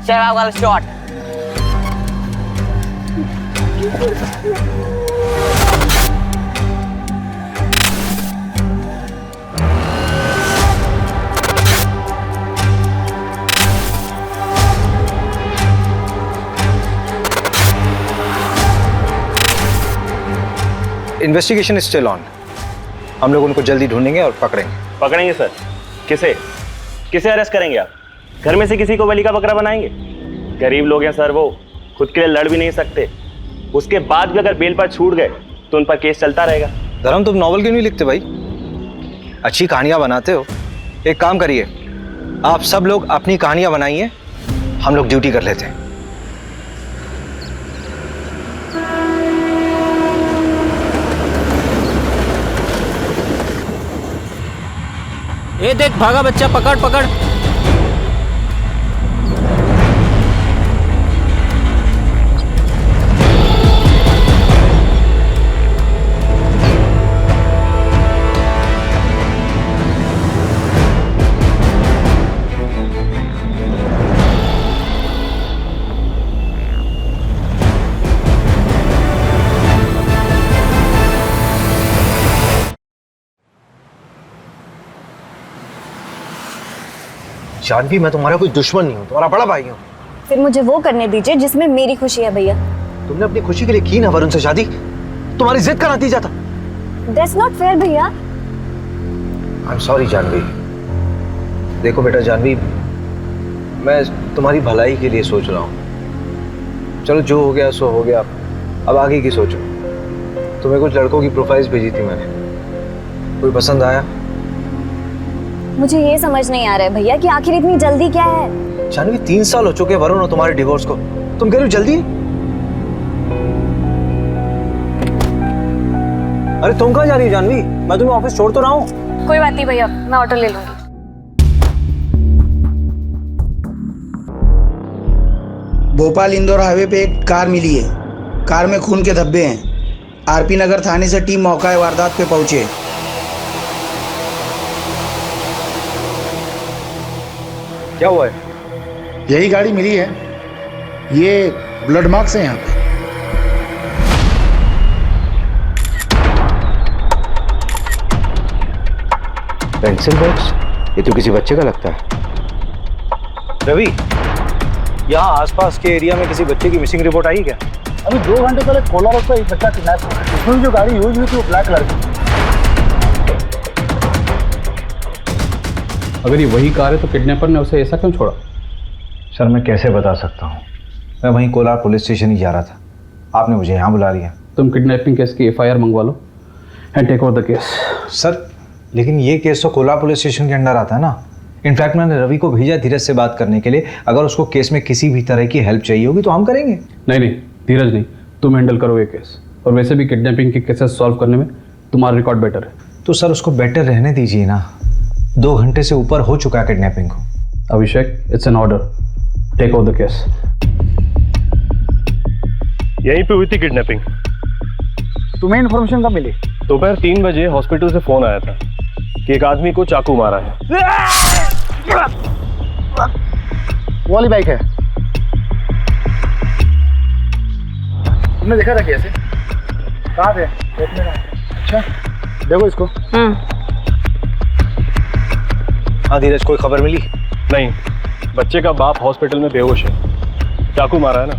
survival shot. Investigation still on. हम लोग उनको जल्दी ढूंढेंगे और पकड़ेंगे। पकड़ेंगे सर? किसे किसे अरेस्ट करेंगे आप? घर में से किसी को बलि का बकरा बनाएंगे? गरीब लोग हैं सर, वो खुद के लिए लड़ भी नहीं सकते। उसके बाद भी अगर बेल पर छूट गए तो उन पर केस चलता रहेगा। धर्म, तुम नॉवल क्यों नहीं लिखते भाई? अच्छी कहानियां बनाते हो। एक काम करिए, आप सब लोग अपनी कहानियां बनाइए, हम लोग ड्यूटी कर लेते हैं। ये देख भागा बच्चा, पकड़ पकड़। जानवी, मैं तुम्हारा कोई दुश्मन नहीं हूँ, तुम्हारा बड़ा भाई हूँ। फिर मुझे वो करने दीजिए जिसमें मेरी खुशी है भैया। तुमने अपनी खुशी के लिए की ना वरुण से शादी, तुम्हारी जिद का नतीजा था। That's not fair भैया। I'm sorry Janvi. देखो बेटा जानवी, मैं तुम्हारी भलाई के लिए सोच रहा हूँ। चलो जो हो गया सो हो गया, अब आगे की सोचो। तुम्हें कुछ लड़कों की प्रोफाइल्स भेजी थी मैंने, कोई पसंद आया? मुझे ये समझ नहीं आ रहा है भैया कि आखिर इतनी जल्दी क्या है। जानवी, 3 साल हो चुके वरुण और तुम्हारे डिवोर्स को, तुम कह रही हो जल्दी? अरे तुम कहाँ जा रही हो जानवी? मैं तुम्हें ऑफिस छोड़ तो रहा हूँ। कोई बात नहीं भैया, मैं ऑटो ले लूंगी। भोपाल इंदौर हाईवे पे एक कार मिली है। कार में खून के धब्बे हैं। आरपी नगर थाने से टीम मौका वारदात पे पहुंचे। क्या हुआ है? यही गाड़ी मिली है, ये ब्लड मार्क्स है यहाँ पे। Pencil box? ये तो किसी बच्चे का लगता है। रवि, यहाँ आसपास के एरिया में किसी बच्चे की मिसिंग रिपोर्ट आई क्या? अभी 2 घंटे पहले कोला रोड पर एक बच्चा किडनैप हुआ। उसमें जो गाड़ी यूज हुई थी वो ब्लैक कलर की। अगर ये वही कार है तो किडनैपर ने उसे ऐसा क्यों छोड़ा? सर मैं कैसे बता सकता हूँ, मैं वहीं कोलार पुलिस स्टेशन ही जा रहा था, आपने मुझे यहाँ बुला लिया। तुम किडनैपिंग केस की FIR मंगवा लो and take over the case. Sir लेकिन ये केस तो कोलार पुलिस स्टेशन के अंडर आता है ना। इनफैक्ट मैंने रवि को भेजा धीरज से बात करने के लिए, अगर उसको केस में किसी भी तरह की हेल्प चाहिए होगी तो हम करेंगे। नहीं नहीं धीरज नहीं, तुम हैंडल करो ये केस। और वैसे भी किडनैपिंग के केसेस सॉल्व करने में तुम्हारा रिकॉर्ड बेटर है। तो सर उसको बेटर रहने दीजिए ना, 2 घंटे से ऊपर हो चुका है किडनैपिंग को। Abhishek, it's an order, take over the case. यहीं पे हुई थी किडनैपिंग। तुम्हें इन्फॉर्मेशन कब मिली? दोपहर 3 बजे हॉस्पिटल से फोन आया था कि एक आदमी को चाकू मारा है। वो वाली बाइक है। तुमने देखा था कैसे? कहाँ थे? अच्छा देखो इसको। हाँ धीरज, कोई खबर मिली? नहीं, बच्चे का बाप हॉस्पिटल में बेहोश है, चाकू मारा है ना।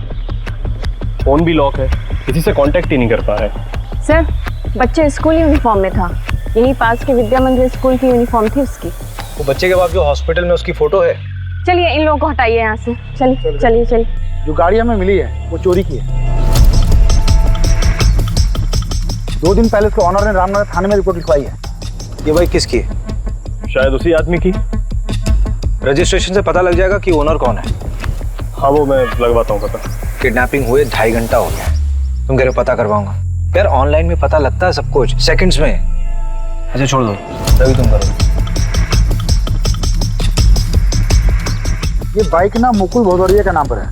फोन भी लॉक है, किसी से कांटेक्ट ही नहीं कर पा रहा है। सर, बच्चे स्कूल यूनिफॉर्म में था, यही पास के विद्या मंदिर स्कूल की यूनिफॉर्म थी उसकी। वो बच्चे के बाप जो हॉस्पिटल में, उसकी फोटो है। चलिए इन लोगों को हटाइए यहाँ से। चलिए चलिए चलिए। जो गाड़ी हमें मिली है वो चोरी की है। 2 दिन पहले उसके ऑनर ने रामनगर थाने में रिपोर्ट लिखवाई है। ये बाइक किसकी है? शायद उसी आदमी की। रजिस्ट्रेशन से पता लग जाएगा कि ओनर कौन है। हाँ वो मैं लगवाता हूँ पता। किडनैपिंग हुए 2.5 घंटा हो गया, तुम कह रहे हो पता करवाऊंगा? यार ऑनलाइन में पता लगता है सब कुछ, सेकंड्स में। अच्छा छोड़ दो, रवि तुम करो। ये बाइक ना मुकुल भदौरिया के नाम पर है,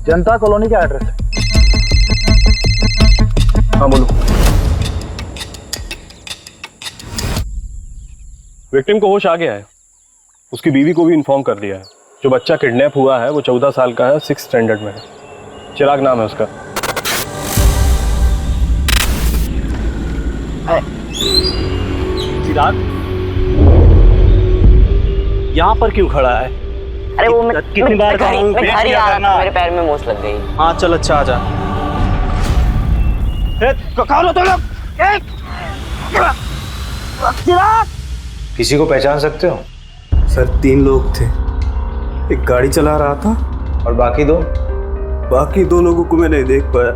जनता कॉलोनी का एड्रेस है। हाँ बोलो। विक्टिम को होश आ गया है, उसकी बीवी को भी इन्फॉर्म कर दिया है। जो बच्चा किडनैप हुआ है वो 14 साल का है, 6th स्टैंडर्ड में है। चिराग नाम है उसका। चिराग यहाँ पर क्यों खड़ा है? अरे वो मैं कितनी बार कहा हूँ, मैं वेट घर ही किया आ रहा करना। था, मेरे पैर में मोच लग गई। हाँ चल, अच्छा आजा। कौन हो तुम लोग? किसी को पहचान सकते हो? सर 3 लोग थे, एक गाड़ी चला रहा था और बाकी दो? बाकी 2 लोगों को मैं नहीं देख पाया।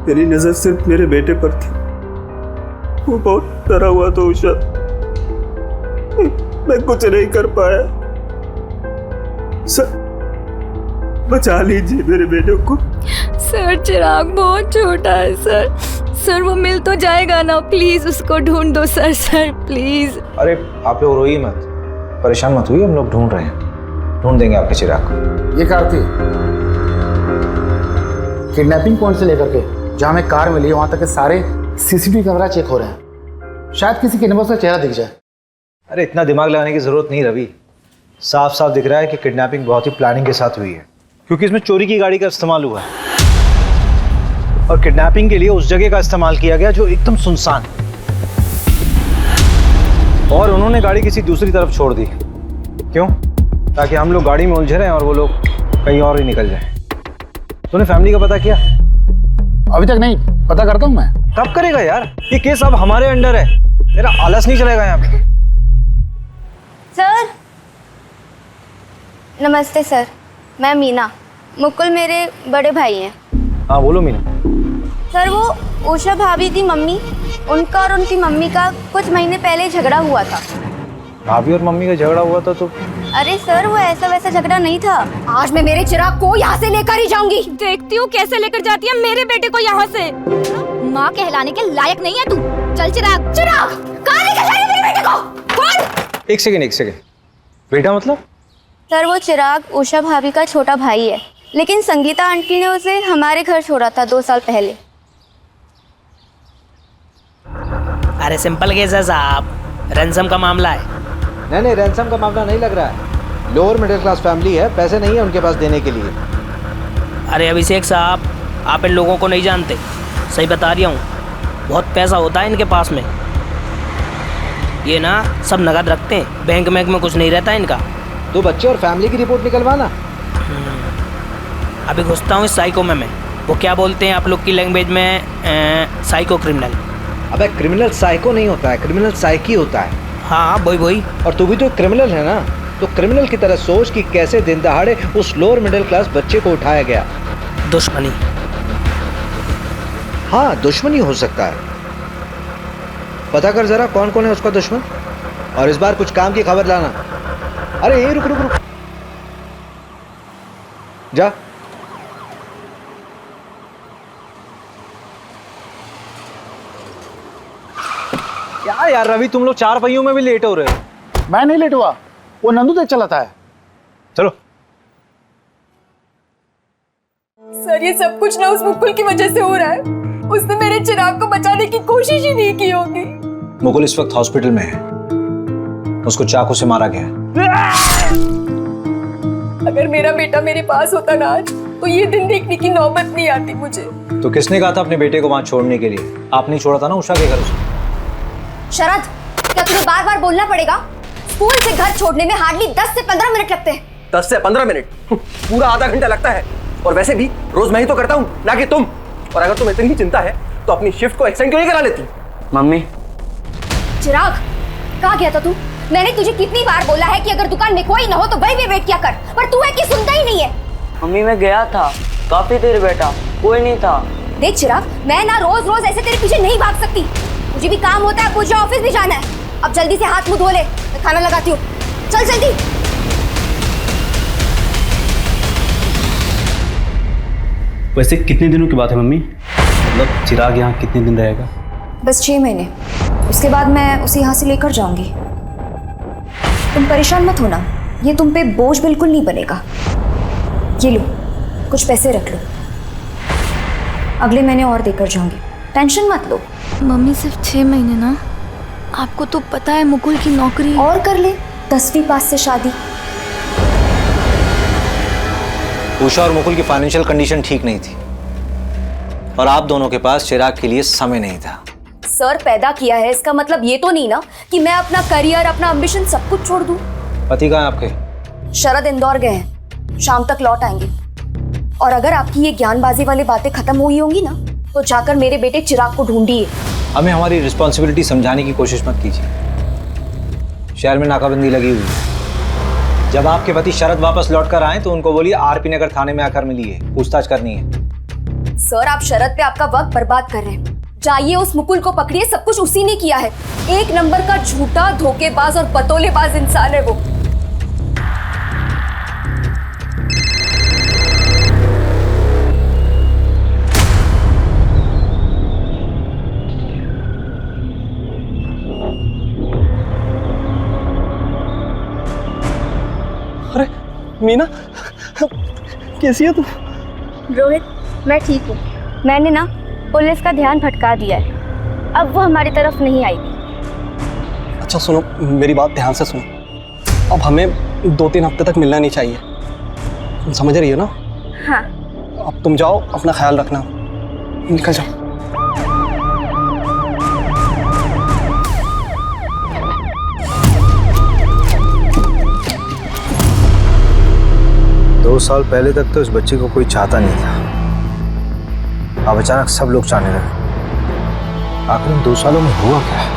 मेरी नजर सिर्फ मेरे बेटे पर थी। वो बहुत डरा हुआ था उषा, मैं कुछ नहीं कर पाया। सर बचा लीजिए मेरे बेटे को। सर चिराग बहुत छोटा है सर। सर वो मिल तो जाएगा ना, प्लीज उसको ढूंढ दो सर। Sir please. अरे आप लोग रोइए मत, परेशान मत हुई, हम लोग ढूंढ रहे हैं, ढूंढ देंगे आपके चिराग को। ये कार थी किडनैपिंग पॉइंट से लेकर के जहाँ में कार मिली वहां तक के सारे सीसीटीवी कैमरा चेक हो रहे हैं, शायद किसी किडनैपर का चेहरा दिख जाए। अरे इतना दिमाग लगाने की जरूरत नहीं रवि, साफ साफ दिख रहा है कि किडनैपिंग बहुत ही प्लानिंग के साथ हुई है, क्योंकि इसमें चोरी की गाड़ी का इस्तेमाल हुआ है और किडनैपिंग के लिए उस जगह का इस्तेमाल किया गया जो एकदम सुनसान, और उन्होंने गाड़ी किसी दूसरी तरफ छोड़ दी। क्यों? ताकि हम लोग गाड़ी में उलझे रहें और वो लोग कहीं और ही निकल जाएं। तूने फैमिली का पता किया? अभी तक नहीं, पता करता हूँ मैं। कब करेगा यार? ये केस अब हमारे अंडर है, तेरा आलस नहीं चलेगा यहाँ पे। सर नमस्ते सर, मैं मीना, मुकुल मेरे बड़े भाई हैं। हाँ बोलो मीना। सर वो उषा भाभी की मम्मी, उनका और उनकी मम्मी का कुछ महीने पहले झगड़ा हुआ था। भाभी और मम्मी का झगड़ा हुआ था तो? अरे सर वो ऐसा वैसा झगड़ा नहीं था। आज मैं मेरे चिराग को यहाँ से लेकर ही जाऊंगी। देखती हूँ कैसे लेकर जाती है मेरे बेटे को यहाँ से। माँ कहलाने के लायक नहीं है तू। चल चिराग। चिराग कहाँ लेकर जाएगी मेरे बेटे को? कौन? एक सेकेंड, बेटा मतलब? सर वो चिराग उषा भाभी का छोटा भाई है, लेकिन संगीता आंटी ने उसे हमारे घर छोड़ा था 2 साल पहले। अरे सिंपल केस है साहब, रैंसम का मामला है। नहीं रैंसम का मामला नहीं लग रहा है, लोअर मिडिल क्लास फैमिली है, पैसे नहीं है उनके पास देने के लिए। अरे अभिषेक साहब, आप इन लोगों को नहीं जानते, सही बता रही हूँ, बहुत पैसा होता है इनके पास में। ये ना सब नगद रखते हैं, बैंक में कुछ नहीं रहता इनका। 2 बच्चे और फैमिली की रिपोर्ट निकलवाना। अभी घुसता हूँ इस साइको में मैं। वो क्या बोलते हैं आप लोग की लैंग्वेज में? Psycho criminal. अबे क्रिमिनल साइको नहीं होता है, क्रिमिनल साइकी होता है। हाँ वही। और तू भी तो क्रिमिनल है ना, तो क्रिमिनल की तरह सोच कि कैसे दिन दहाड़े उस लोअर मिडिल क्लास बच्चे को उठाया गया। दुश्मनी। हाँ दुश्मनी हो सकता है, पता कर जरा कौन कौन है उसका दुश्मन, और इस बार कुछ काम की खबर लाना। अरे ये रुक जा। क्या यार रवि, तुम लोग 4 पहियों में भी लेट हो रहे हो। मैं नहीं लेट हुआ, वो नंदू तेज चलाता है। चलो। सर ये सब कुछ ना उस मुकुल की वजह से हो रहा है। उसने मेरे चिराग को बचाने की कोशिश ही नहीं की होगी। मुकुल इस वक्त हॉस्पिटल में है, उसको चाकू से मारा गया है। अगर मेरा बेटा मेरे पास होता ना आज, तो ये दिन देखने की नौबत नहीं आती मुझे। तो किसने कहा था अपने बेटे को वहां छोड़ने के लिए? आप नहीं छोड़ा था ना उषा के घर उसको? शरद, क्या तुम्हें बार बार बोलना पड़ेगा? स्कूल से घर छोड़ने में हार्डली 10 से 15 मिनट लगते हैं। 10 से 15 मिनट? पूरा आधा घंटा लगता है। और वैसे भी रोज मैं ही तो करता हूँ, ना कि तुम। और अगर तुम्हें इतनी चिंता है तो अपनी शिफ्ट को एक्सटेंड क्यों नहीं करा लेती? मम्मी। चिराग, कहाँ गया था तू? मैंने तुझे कितनी बार बोला है कि अगर दुकान में कोई ना हो तो वहीं पे वेट किया कर, पर तू है कि सुनता ही नहीं है। मम्मी मैं गया था, काफी देर बैठा, कोई नहीं था। देख चिराग, मैं ना रोज रोज ऐसे तेरे पीछे नहीं भाग सकती। मुझे भी काम होता है, मुझे ऑफिस भी जाना है। अब जल्दी से हाथ मुंह धो ले, मैं खाना लगाती हूँ। चल जल्दी। वैसे कितने दिनों की बात है मम्मी? मतलब चिराग यहाँ कितने दिन रहेगा? बस 6 महीने, उसके बाद मैं उसे यहाँ से लेकर जाऊंगी। तुम परेशान मत होना, ये तुम पे बोझ बिल्कुल नहीं बनेगा। ये लो, कुछ पैसे रख लो, अगले महीने और देकर जाऊंगी, टेंशन मत लो। मम्मी सिर्फ 6 महीने ना, आपको तो पता है मुकुल की नौकरी। और कर ले 10वीं पास से शादी। उषा और मुकुल की फाइनेंशियल कंडीशन ठीक नहीं थी और आप दोनों के पास चिराग के लिए समय नहीं था। सर पैदा किया है इसका मतलब ये तो नहीं ना कि मैं अपना करियर, अपना एम्बिशन सब कुछ छोड़ दूं। पति कहाँ है आपके? शरद इंदौर गए हैं, शाम तक लौट आएंगे। और अगर आपकी ये ज्ञानबाजी वाली बातें खत्म हुई होंगी ना तो जाकर मेरे बेटे चिराग को ढूंढिए। हमें हमारी रिस्पॉन्सिबिलिटी समझाने की कोशिश मत कीजिए। शहर में नाकाबंदी लगी हुई है। जब आपके पति शरद वापस लौट कर आए तो उनको बोलिए आरपी नगर थाने में आकर मिलिए, पूछताछ करनी है। सर आप शरद पे आपका वक्त बर्बाद कर रहे हैं। जाइए उस मुकुल को पकड़िए, सब कुछ उसी ने किया है। एक नंबर का झूठा, धोखेबाज और बतौलेबाज इंसान है वो। अरे मीना, कैसी है तू? रोहित, मैं ठीक हूँ। मैंने ना पुलिस का ध्यान भटका दिया है, अब वो हमारी तरफ नहीं आएगी। अच्छा सुनो, मेरी बात ध्यान से सुनो। अब हमें 2-3 हफ्ते तक मिलना नहीं चाहिए, तुम समझ रही हो ना? हाँ। अब तुम जाओ, अपना ख्याल रखना, निकल जाओ। 2 साल पहले तक तो इस बच्चे को कोई चाहता नहीं था। अब अचानक सब लोग चाहने लगे। आखिर इन 2 सालों में हुआ क्या है?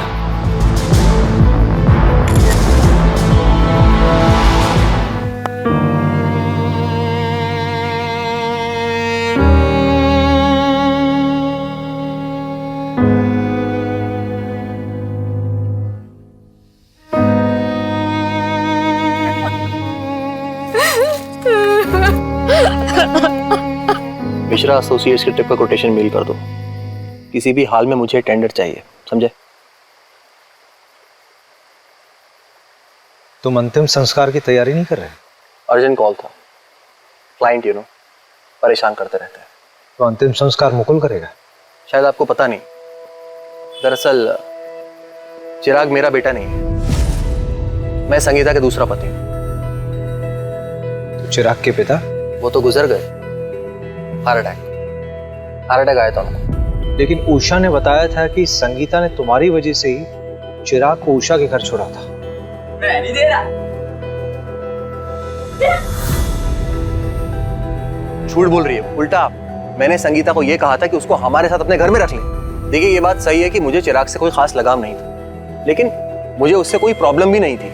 मिश्रा एसोसिएट्स के ट्रिप का कोटेशन मेल कर दो। किसी भी हाल में मुझे टेंडर चाहिए, समझे? तुम अंतिम संस्कार की तैयारी नहीं कर रहे? अर्जेंट कॉल था, क्लाइंट परेशान करते रहते हैं। तो अंतिम संस्कार मुकुल करेगा? शायद आपको पता नहीं, दरअसल चिराग मेरा बेटा नहीं है, मैं संगीता के दूसरा पति हूँ। तो चिराग के पिता? वो तो गुजर गए, हार्ट अटैक आया था उनको। लेकिन उषा ने बताया था कि संगीता ने तुम्हारी वजह से ही चिराग को उषा के घर छोड़ा था। मैं नहीं दे रहा। झूठ बोल रही है, उल्टा मैंने संगीता को यह कहा था कि उसको हमारे साथ अपने घर में रख ले। देखिए ये बात सही है कि मुझे चिराग से कोई खास लगाव नहीं था, लेकिन मुझे उससे कोई प्रॉब्लम भी नहीं थी।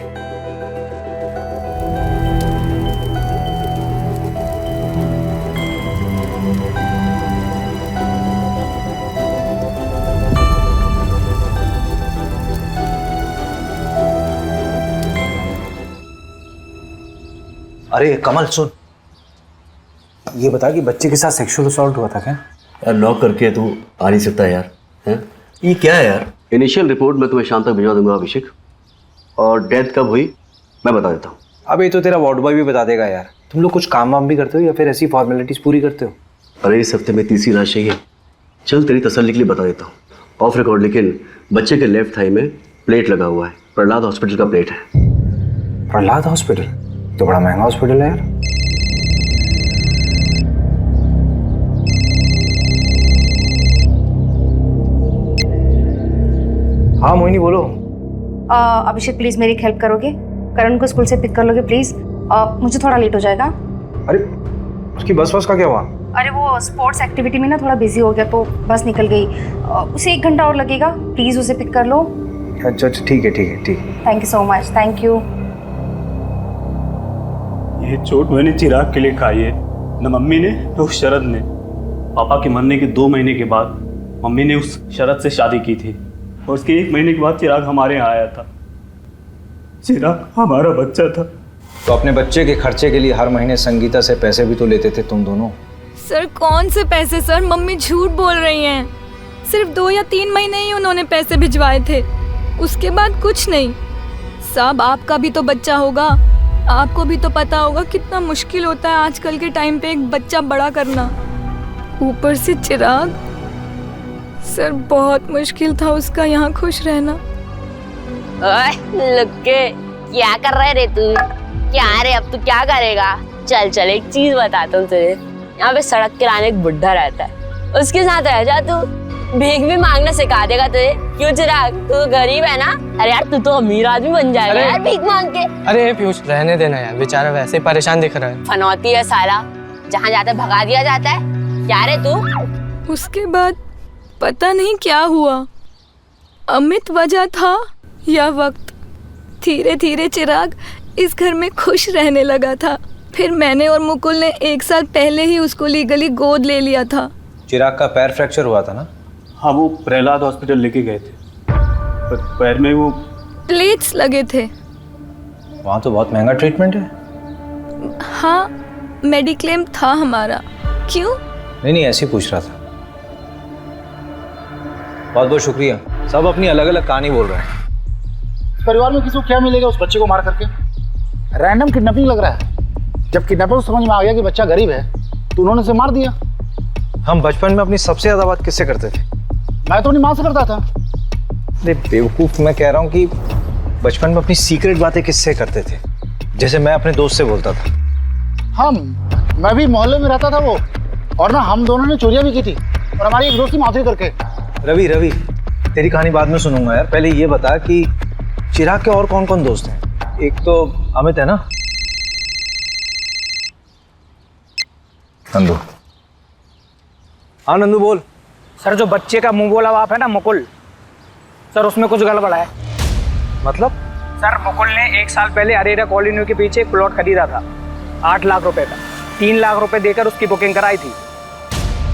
अरे कमल सुन, ये बता कि बच्चे के साथ सेक्सुअल असॉल्ट हुआ था क्या? यार लॉक करके तू आ नहीं सकता यार, हैं? ये क्या है यार? इनिशियल रिपोर्ट मैं तुम्हें शाम तक भिजवा दूंगा अभिषेक, और डेथ कब हुई मैं बता देता हूँ। अब ये तो तेरा वार्ड बॉय भी बता देगा यार। तुम लोग कुछ काम वाम भी करते हो या फिर ऐसी फॉर्मेलिटीज पूरी करते हो? अरे इस हफ्ते में तीसरी लाश चाहिए। चल तेरी तसल्ली के लिए बता देता हूँ ऑफ रिकॉर्ड, लेकिन बच्चे के लेफ्ट थाई में प्लेट लगा हुआ है। प्रहलाद हॉस्पिटल का प्लेट है। प्रहलाद हॉस्पिटल तो बड़ा महंगा हॉस्पिटल है यार। हाँ मोहिनी बोलो। अभिषेक प्लीज मेरी हेल्प करोगे? करण को स्कूल से पिक कर लोगे प्लीज? मुझे थोड़ा लेट हो जाएगा। अरे उसकी बस का क्या हुआ? अरे वो स्पोर्ट्स एक्टिविटी में ना थोड़ा बिजी हो गया तो बस निकल गई। उसे 1 घंटा और लगेगा, प्लीज उसे पिक कर लो। अच्छा ठीक है। Thank you so much. Thank you. ये चोट मैंने चिराग के लिए खाई है, न मम्मी ने न उस शरद ने। पापा के मरने के 2 महीने के बाद मम्मी ने उस शरद से शादी की थी और उसके 1 महीने के बाद चिराग हमारे यहाँ आया था। चिराग हमारा बच्चा था। तो अपने बच्चे के खर्चे के लिए हर महीने संगीता से पैसे भी तो लेते थे तुम दोनों। सर कौन से पैसे सर? मम्मी झूठ बोल रही हैं। सिर्फ 2 या 3 महीने ही उन्होंने पैसे भिजवाए थे, उसके बाद कुछ नहीं। साहब आपका भी तो बच्चा होगा, आपको भी तो पता होगा कितना मुश्किल होता है आजकल के टाइम पे एक बच्चा बड़ा करना, ऊपर से चिराग। सर बहुत मुश्किल था उसका यहाँ खुश रहना। ओए लुक्के, क्या कर रहे रे तू? क्या रे अब तू क्या करेगा? चल चल एक चीज बताता हूँ तुझे, यहाँ पे सड़क किनारे एक बुढ़ा रहता है, उसके साथ रह जा तू, भीख भी मांगना सिखा देगा तुझे। क्यों चिराग, तू गरीब है ना? अरे यार तू तो अमीर आदमी बन जाएगा यार भीख मांग के। अरे पीयूष रहने देना यार, बेचारा वैसे ही परेशान दिख रहा है। फनौती है साला, जहाँ जाता भगा दिया जाता है। क्या रे तू? उसके बाद पता नहीं क्या हुआ, अमित वजह था या वक्त, धीरे धीरे चिराग इस घर में खुश रहने लगा था। फिर मैंने और मुकुल ने 1 साल पहले ही उसको लीगली गोद ले लिया था। चिराग का पैर फ्रैक्चर हुआ था ना? हाँ, वो प्रहलाद हॉस्पिटल लेके गए थे, पर पैर में वो प्लेट्स लगे थे। वहाँ तो बहुत महंगा ट्रीटमेंट है। हाँ, मेडिक्लेम था हमारा। क्यों? नहीं ऐसे ही पूछ रहा था। बहुत बहुत शुक्रिया। सब अपनी अलग अलग कहानी बोल रहे हैं। परिवार में किसी को क्या मिलेगा उस बच्चे को मार करके? रैंडम किडनैपिंग लग रहा है। जब किडनैपर को समझ में आ गया कि बच्चा गरीब है तो उन्होंने उसे मार दिया। हम बचपन में अपनी सबसे ज्यादा बात किससे करते थे? मैं तो अपनी माँ से करता था। अरे बेवकूफ, मैं कह रहा हूँ कि बचपन में अपनी सीक्रेट बातें किससे करते थे? जैसे मैं अपने दोस्त से बोलता था। मैं भी मोहल्ले में रहता था वो, और ना हम दोनों ने चोरियां भी की थी, और हमारी एक दोस्त की माधुरी करके। रवि तेरी कहानी बाद में सुनूंगा यार, पहले ये बता कि चिराग के और कौन कौन दोस्त हैं? एक तो अमित है ना? नंदू। हाँ नंदू बोल। सर जो बच्चे का मुंह बोला बाप है ना मुकुल, सर उसमें कुछ गड़बड़ है। मतलब? सर मुकुल ने 1 साल पहले अरेरा कॉलोनी के पीछे एक प्लॉट खरीदा था 8 लाख रुपए का। 3 लाख रुपए देकर उसकी बुकिंग कराई थी।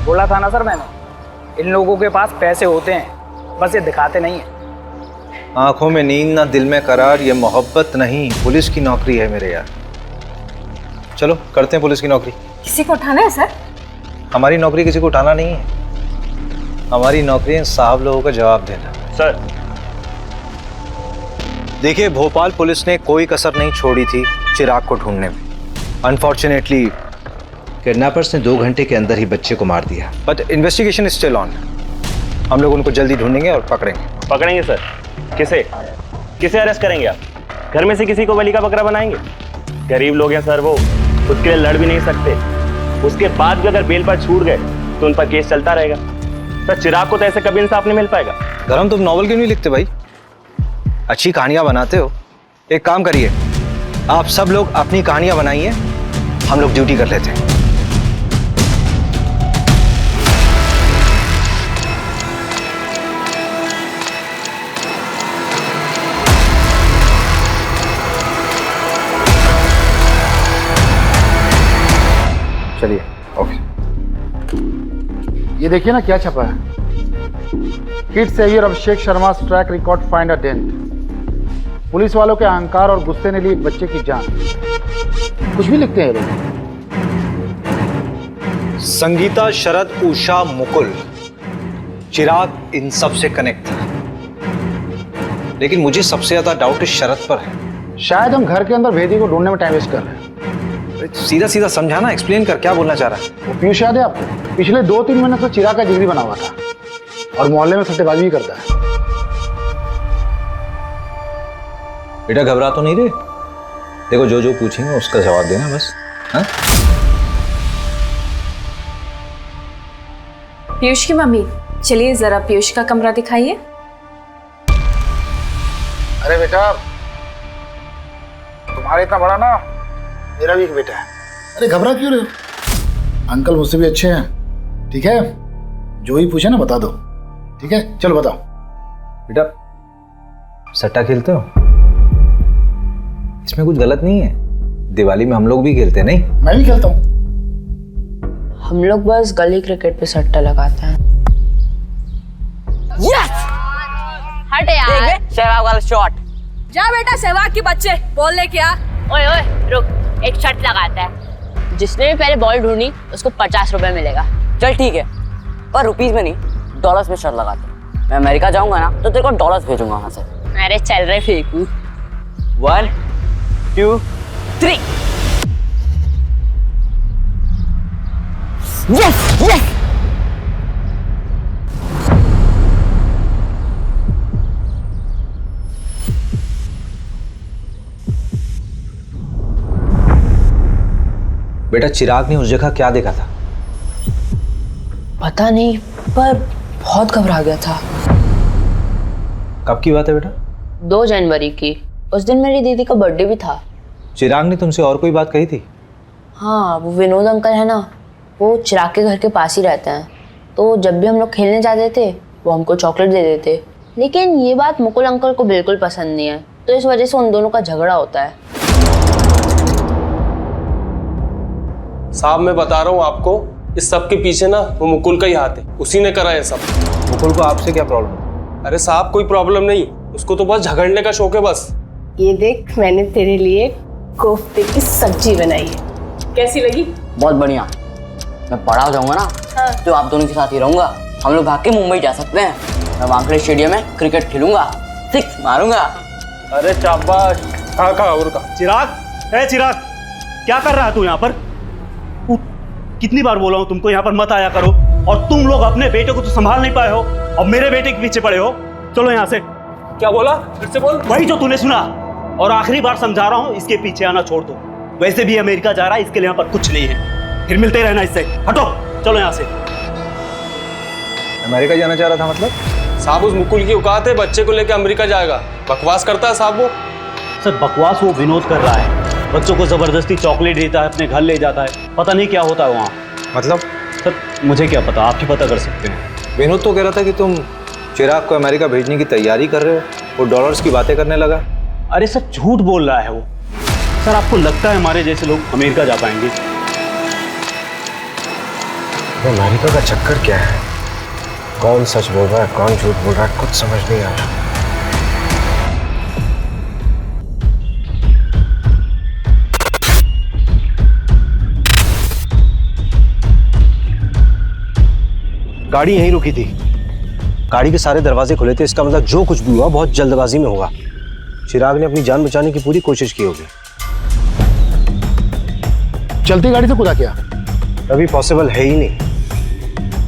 बोला था ना सर मैंने, इन लोगों के पास पैसे होते हैं, बस ये दिखाते नहीं है। आंखों में नींद ना दिल में करार, ये मोहब्बत नहीं पुलिस की नौकरी है मेरे यार। चलो करते हैं पुलिस की नौकरी। किसी को उठाना है सर? हमारी नौकरी किसी को उठाना नहीं है, हमारी नौकरी है साहब लोगों का जवाब देना। सर देखिए, भोपाल पुलिस ने कोई कसर नहीं छोड़ी थी चिराग को ढूंढने में। अनफॉर्चुनेटली किडनैपर्स ने 2 घंटे के अंदर ही बच्चे को मार दिया, but investigation is still on. हम लोग उनको जल्दी ढूंढेंगे और पकड़ेंगे सर। किसे अरेस्ट करेंगे आप? घर में से किसी को बलि का बकरा बनाएंगे? गरीब लोग हैं सर, वो खुद के लिए लड़ भी नहीं सकते। उसके बाद भी अगर बेल पर छूट गए तो उन पर केस चलता रहेगा। सर चिराग को तो ऐसे कभी इंसाफ नहीं मिल पाएगा। धर्म, तुम नॉवल क्यों नहीं लिखते भाई? अच्छी कहानियां बनाते हो। एक काम करिए, आप सब लोग अपनी कहानियां बनाइए, हम लोग ड्यूटी कर लेते हैं। चलिए। ओके। ये देखिए ना क्या छपा है, kid saviour Abhishek Sharma track record find a dent. Police वालों के अहंकार और गुस्से ने ली एक बच्चे की जान। कुछ भी लिखते हैं ये लोग। संगीता, शरद, उषा, मुकुल, चिराग इन सब से कनेक्ट था, लेकिन मुझे सबसे ज्यादा डाउट इस शरद पर है। शायद हम घर के अंदर भेदी को ढूंढने में टाइम वेस्ट कर रहे हैं। सीधा सीधा समझाना, एक्सप्लेन कर, क्या बोलना चाह रहा है? वो पीयूष याद है आपको? पिछले 2-3 महीने से चिराग का जिगरी बना हुआ था और मोहल्ले में सट्टेबाजी भी करता है। बेटा घबरा तो नहीं रहे? देखो जो पूछेंगे उसका जवाब देना बस। हाँ? पीयूष की मम्मी, चलिए जरा पीयूष का कमरा दिखाइए। अरे बेटा, तुम्हारे इतना बड़ा ना मेरा भी एक बेटा है। अरे घबरा क्यों रहे हो? अंकल मुझसे भी अच्छे हैं, ठीक है? जो ही पूछे ना बता दो, ठीक है? चलो बताओ। बेटा सट्टा खेलते हो? इसमें कुछ गलत नहीं है, दिवाली में हम लोग भी खेलते हैं। नहीं, मैं भी खेलता हूँ। हम लोग बस गली क्रिकेट पे सट्टा लगाते हैं। यस! हट यार, सहवाग वाला शॉट। जा बेटा सहवाग के बच्चे, बॉल लेके आ। ओए रुक, एक शर्त लगाता है, जिसने भी पहले बॉल ढूंढी उसको 50 रुपए मिलेगा। चल ठीक है, पर रुपीज में नहीं, डॉलर्स में शर्त लगाते हैं। मैं अमेरिका जाऊंगा ना तो तेरे को डॉलर्स भेजूंगा वहां से। अरे चल रहे फेंकू। 1 2 3। Yes yes. बेटा चिराग ने उस जगह क्या देखा था? पता नहीं, पर बहुत घबरा गया था। कब की बात है बेटा? 2 जनवरी की। उस दिन मेरी दीदी का बर्थडे भी था। चिराग ने तुमसे और कोई बात कही थी? हाँ, वो विनोद अंकल है ना, वो चिराग के घर के पास ही रहते हैं। तो जब भी हम लोग खेलने जाते थे वो हमको चॉकलेट दे देते। लेकिन ये बात मुकुल अंकल को बिल्कुल पसंद नहीं है, तो इस वजह से उन दोनों का झगड़ा होता है। साहब मैं बता रहा हूँ आपको, इस सब के पीछे ना वो मुकुल का ही हाथ है, उसी ने करा है सब। मुकुल को आपसे क्या प्रॉब्लम? अरे साहब कोई प्रॉब्लम नहीं, उसको तो बस झगड़ने का शौक है बस। ये देख, मैंने तेरे लिए कोफ्ते की सब्जी बनाई है, कैसी लगी? बहुत बढ़िया। मैं बड़ा हो जाऊंगा ना, हाँ। तो आप दोनों के साथ ही रहूंगा। हम लोग भाग के मुंबई जा सकते हैं। मैं वानखेड़े स्टेडियम में क्रिकेट खेलूंगा, 6 मारूंगा। अरे शाबाश। कहाँ और का चिराग, ए चिराग, क्या कर रहा है तू यहाँ पर? कितनी बार बोला हूँ तुमको यहाँ पर मत आया करो, और तुम लोग अपने बेटे को तो संभाल नहीं पाए हो और मेरे बेटे के पीछे पड़े हो। चलो यहाँ से। क्या बोला? फिर से बोल। वही जो तूने सुना, और आखिरी बार समझा रहा हूँ, इसके पीछे आना छोड़ दो। वैसे भी अमेरिका जा रहा है, इसके लिए यहाँ पर कुछ नहीं है, फिर मिलते रहना इससे। हटो, चलो यहाँ से। अमेरिका जाना चाह रहा था मतलब? साहब उस मुकुल की औकात है, बच्चे को लेकर अमेरिका जाएगा। बकवास करता है साहब वो। सर बकवास वो विनोद कर रहा है, बच्चों को जबरदस्ती चॉकलेट देता है, अपने घर ले जाता है, पता नहीं क्या होता है वहाँ। मतलब? सर मुझे क्या पता, आप ही पता कर सकते हैं। विनोद तो कह रहा था कि तुम चिराग को अमेरिका भेजने की तैयारी कर रहे हो, वो डॉलर्स की बातें करने लगा। अरे सर झूठ बोल रहा है वो। सर आपको लगता है हमारे जैसे लोग अमेरिका जा पाएंगे? अमेरिका का चक्कर क्या है? कौन सच बोल रहा है, कौन झूठ बोल रहा है, कुछ समझ नहीं आ रहा। गाड़ी यहीं रुकी थी, गाड़ी के सारे दरवाजे खुले थे, इसका मतलब जो कुछ भी हुआ बहुत जल्दबाजी में होगा। चिराग ने अपनी जान बचाने की पूरी कोशिश की होगी। चलती गाड़ी से कूदा क्या? अभी पॉसिबल है ही नहीं।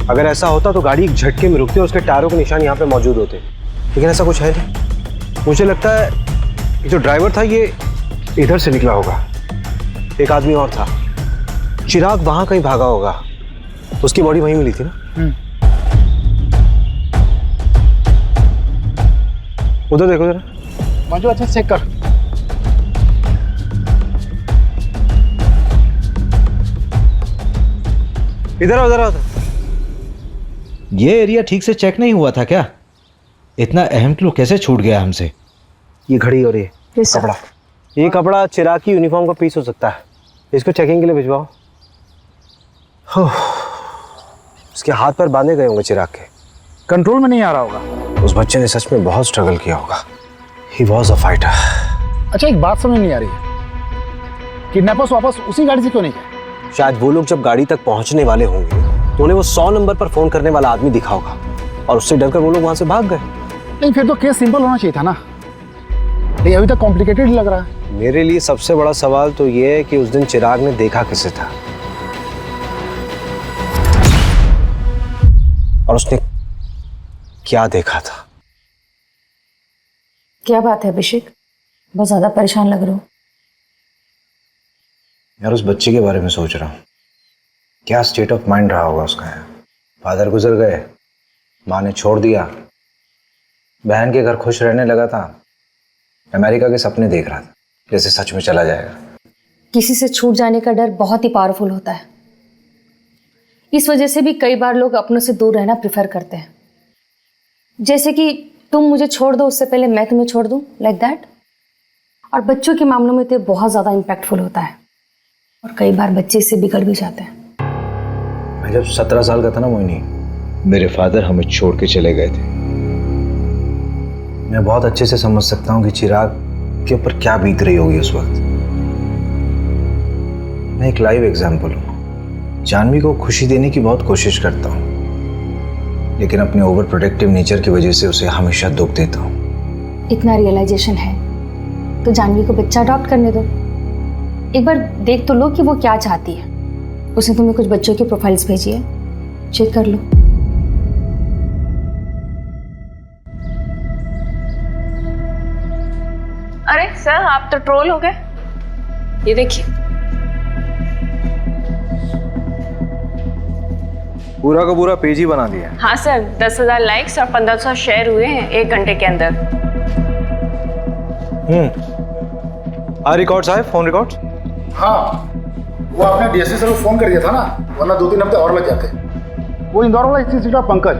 अगर ऐसा होता तो गाड़ी एक झटके में रुकती और उसके टायरों के निशान यहाँ पे मौजूद होते, लेकिन ऐसा कुछ है नहीं। मुझे लगता है जो ड्राइवर था ये इधर से निकला होगा, एक आदमी और था। चिराग वहां कहीं भागा होगा, उसकी बॉडी वहीं मिली थी ना। उधर देखो जरा मंजू, अच्छा चेक कर। इधर आओ, उधर आओ। ये एरिया ठीक से चेक नहीं हुआ था क्या? इतना अहम क्लू कैसे छूट गया हमसे? ये घड़ी और ये कपड़ा, ये कपड़ा चिराग की यूनिफॉर्म का पीस हो सकता है। इसको चेकिंग के लिए भिजवाओ। उसके हाथ पर बांधे गए होंगे चिराग के, कंट्रोल में नहीं आ रहा होगा। उस बच्चे ने सच में बहुत स्ट्रगल किया होगा। He was a fighter. अच्छा एक बात समझ नहीं आ रही है, किडनैपर्स वापस उसी गाड़ी से क्यों नहीं गए? शायद वो लोग जब गाड़ी तक पहुंचने वाले होंगे तो उन्हें वो 100 नंबर पर फोन करने वाला आदमी दिखा होगा और उससे डरकर वो लोग वहां से भाग गए। नहीं, फिर तो केस सिंपल होना चाहिए था ना। ये अभी तक कॉम्प्लिकेटेड लग रहा है। मेरे लिए सबसे बड़ा सवाल तो ये है कि उस दिन चिराग ने देखा किसे था और उसने क्या देखा था। क्या बात है अभिषेक, बहुत ज्यादा परेशान लग रहे हो? यार उस बच्चे के बारे में सोच रहा हूँ, क्या स्टेट ऑफ माइंड रहा होगा उसका। फादर गुजर गए, माँ ने छोड़ दिया, बहन के घर खुश रहने लगा था, अमेरिका के सपने देख रहा था जैसे सच में चला जाएगा। किसी से छूट जाने का डर बहुत ही पावरफुल होता है। इस वजह से भी कई बार लोग अपनों से दूर रहना प्रेफर करते हैं। जैसे कि तुम मुझे छोड़ दो उससे पहले मैं तुम्हें छोड़ दूं, लाइक दैट। और बच्चों के मामलों में तो बहुत ज़्यादा इम्पैक्टफुल होता है और कई बार बच्चे इससे बिगड़ भी जाते हैं। मैं जब 17 साल का था ना मोहिनी, मेरे फादर हमें छोड़ के चले गए थे। मैं बहुत अच्छे से समझ सकता हूँ कि चिराग के ऊपर क्या बीत रही होगी उस वक्त। मैं एक लाइव एग्जाम्पल हूँ। जानवी को खुशी देने की बहुत कोशिश करता हूँ, लेकिन अपने ओवर प्रोटेक्टिव नेचर की वजह से उसे हमेशा दुख देता हूँ। इतना रियलाइजेशन है तो जानवी को बच्चा अडॉप्ट करने दो। एक बार देख तो लो कि वो क्या चाहती है। उसने तुम्हें कुछ बच्चों की प्रोफाइल्स भेजी है, चेक कर लो। अरे सर, आप तो ट्रोल हो गए। ये देखिए, पूरा का पूरा पेज ही बना दिया है। हाँ सर, 10,000 लाइक्स और 1500 शेयर हुए हैं 1 घंटे के अंदर। रिकॉर्ड्स आए, फोन रिकॉर्ड्स? हाँ, वो आपने डीएसपी सर को फोन कर दिया था ना, वरना 2-3 हफ्ते और लग जाते। वो इंदौर वाला इंस्टीट्यूट पंकज,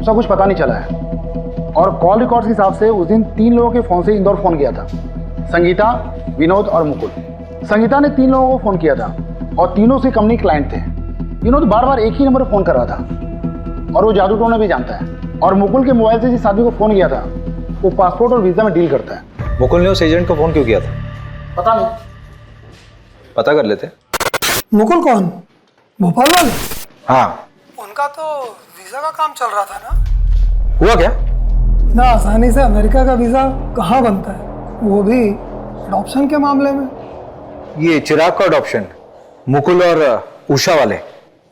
उसका कुछ पता नहीं चला है। और कॉल रिकॉर्ड्स के हिसाब से उस दिन 3 लोगों के फ़ोन से इंदौर फ़ोन किया था, संगीता, विनोद और मुकुल। संगीता ने 3 लोगों को फ़ोन किया था और तीनों से कंपनी क्लाइंट थे। विनोद बार बार एक ही नंबर पर फ़ोन कर रहा था और वो जादू टोना भी जानता है। और मुकुल के मोबाइल से जिस आदमी को फ़ोन किया था वो पासपोर्ट और वीज़ा में डील करता है। मुकुल ने उस एजेंट को फ़ोन क्यों किया था? पता नहीं, पता कर लेते। मुकुल कौन? भोपाल वाले? हाँ। उनका तो वीजा का काम चल रहा था ना? हुआ क्या? ना आसानी से अमेरिका का वीजा कहाँ बनता है, वो भी अडॉप्शन के मामले में। ये चिराग का अडॉप्शन मुकुल और उषा वाले?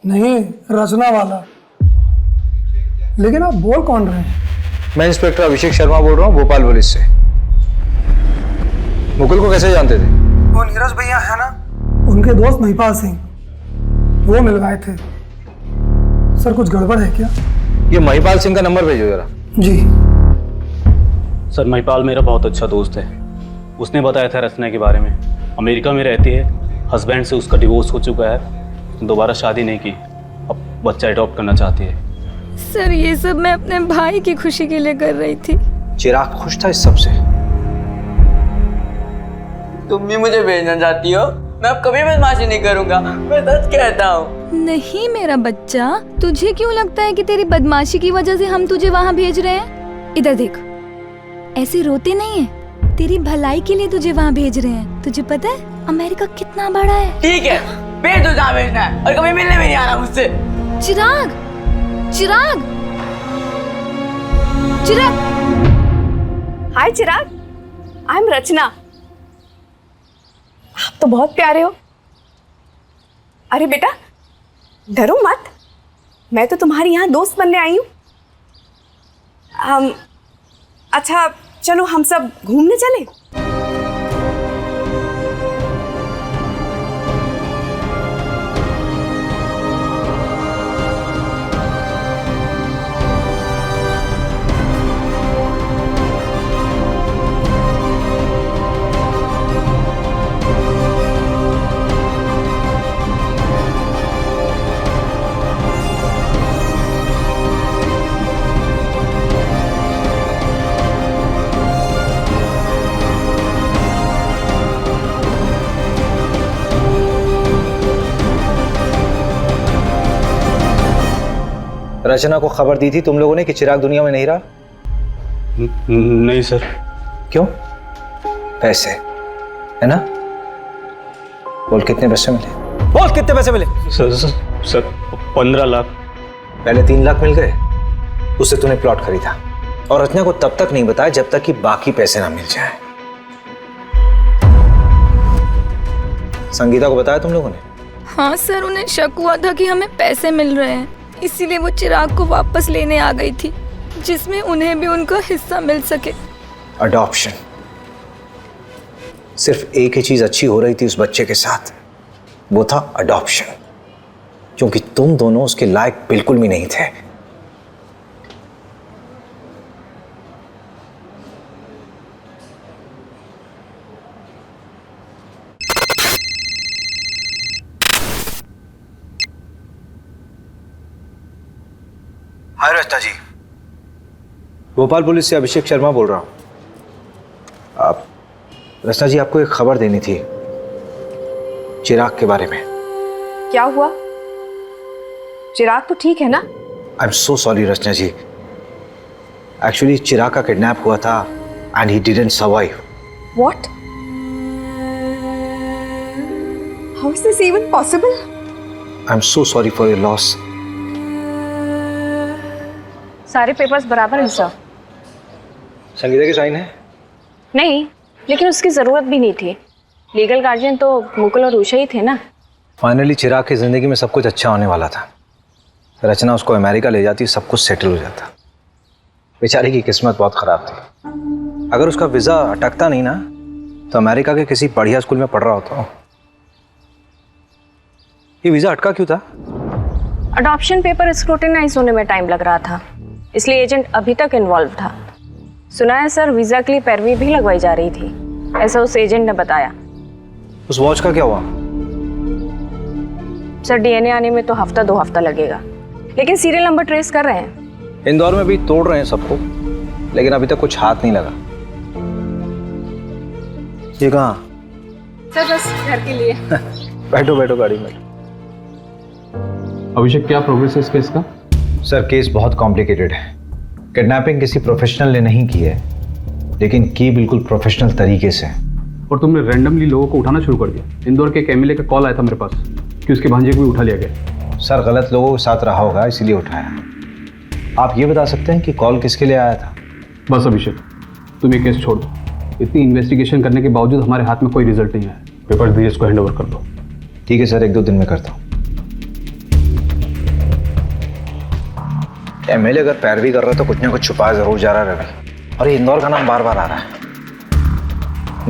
नहीं, रचना वाला। लेकिन आप बोल कौन रहे हैं? मैं इंस्पेक्टर अभिषेक शर्मा बोल रहा हूँ, भोपाल पुलिस से। मुकुल को कैसे जानते थे? वो नीरज भैया है ना, उनके दोस्त महिपाल सिंह, वो मिल गए थे। सर कुछ गड़बड़ है क्या? ये महिपाल सिंह का नंबर भेजो जरा। जी सर, महिपाल मेरा बहुत अच्छा दोस्त है। उसने बताया था रचना के बारे में। अमेरिका में रहती है, हस्बैंड से उसका डिवोर्स हो चुका है, दोबारा शादी नहीं की, अब बच्चा अडॉप्ट करना चाहती है। सर ये सब मैं अपने भाई की खुशी के लिए कर रही थी। चिराग खुश था इस सब से? तुम भी मुझे भेजना चाहती हो? मैं अब कभी बदमाशी नहीं करूंगा, मैं सच कहता हूँ। नहीं मेरा बच्चा, तुझे क्यों लगता है कि तेरी बदमाशी की वजह से हम तुझे वहाँ भेज रहे हैं? इधर देख, ऐसे रोते नहीं है, तेरी भलाई के लिए तुझे वहाँ भेज रहे हैं। तुझे पता है अमेरिका कितना बड़ा है? ठीक है, भेज दो जहाँ भेजना है, और कभी मिलने भी नहीं आना मुझसे। चिराग, चिराग, चिराग। हाय चिराग, आई एम रचना। आप तो बहुत प्यारे हो। अरे बेटा डरो मत, मैं तो तुम्हारी यहाँ दोस्त बनने आई हूँ। अच्छा चलो हम सब घूमने चले। रचना को खबर दी थी तुम लोगों ने कि चिराग दुनिया में नहीं रहा? नहीं सर। क्यों? पैसे है ना? बोल कितने पैसे मिले? बोल कितने पैसे मिले? सर 15 लाख। पहले 3 लाख मिल गए, उससे तूने प्लॉट खरीदा और रचना को तब तक नहीं बताया जब तक कि बाकी पैसे ना मिल जाए। संगीता को बताया तुम लोगों ने? हाँ सर, उन्हें शक हुआ था कि हमें पैसे मिल रहे हैं, इसीलिए वो चिराग को वापस लेने आ गई थी, जिसमें उन्हें भी उनका हिस्सा मिल सके। अडॉप्शन। सिर्फ एक ही चीज अच्छी हो रही थी उस बच्चे के साथ, वो था अडॉप्शन, क्योंकि तुम दोनों उसके लायक बिल्कुल भी नहीं थे। हाय रचना जी, भोपाल पुलिस से अभिषेक शर्मा बोल रहा हूं। आप रचना जी, आपको एक खबर देनी थी चिराग के बारे में। क्या हुआ? चिराग तो ठीक है ना? I am so sorry Rachna ji, actually Chirag का किडनैप हुआ था and he didn't survive. What? How is this even possible? I am so sorry for your loss. सारे पेपर्स बराबर हैं सर। संगीता के साइन है? नहीं, लेकिन उसकी जरूरत भी नहीं थी। लीगल गार्जियन तो मुकुल और उषा ही थे ना। फाइनली चिराग की जिंदगी में सब कुछ अच्छा होने वाला था। रचना उसको अमेरिका ले जाती, सब कुछ सेटल हो जाता। बेचारी की किस्मत बहुत खराब थी। अगर उसका वीजा अटकता नहीं ना, तो अमेरिका के किसी बढ़िया स्कूल में पढ़ रहा होता। ये वीजा अटका क्यों था? अडॉप्शन पेपर स्क्रूटिनाइज होने में टाइम लग रहा था, इसलिए एजेंट अभी तक इन्वॉल्व था। सुना है सर वीज़ा के लिए पैरवी भी लगवाई जा रही थी, ऐसा उस एजेंट ने बताया। उस वॉच का क्या हुआ? सर डीएनए आने में तो हफ्ता 2 हफ्ता लगेगा, लेकिन सीरियल नंबर ट्रेस कर रहे हैं। इंदौर में भी तोड़ रहे हैं सबको, लेकिन अभी तक कुछ हाथ नहीं लगा। ये कहाँ? सर बस घर के लिए। बैठो बैठो गाड़ी में। अभिषेक, क्या प्रोग्रेस है इस केस का? सर केस बहुत कॉम्प्लिकेटेड है। किडनैपिंग किसी प्रोफेशनल ने नहीं की है, लेकिन की बिल्कुल प्रोफेशनल तरीके से। और तुमने रैंडमली लोगों को उठाना शुरू कर दिया। इंदौर के एक एमएलए का कॉल आया था मेरे पास कि उसके भांजे को भी उठा लिया गया। सर गलत लोगों के साथ रहा होगा, इसीलिए उठाया। आप ये बता सकते हैं कि कॉल किसके लिए आया था? बस अभिषेक, तुम ये केस छोड़ दो। इतनी इन्वेस्टिगेशन करने के बावजूद हमारे हाथ में कोई रिजल्ट नहीं आया। पेपर धीरज को हैंड ओवर कर दो। ठीक है सर, 1-2 दिन में करता हूँ। एमएलए अगर पैरवी कर रहा है तो कुछ ना कुछ छुपा जरूर जा रहा है रवि। और ये इंदौर का नाम बार बार आ रहा है।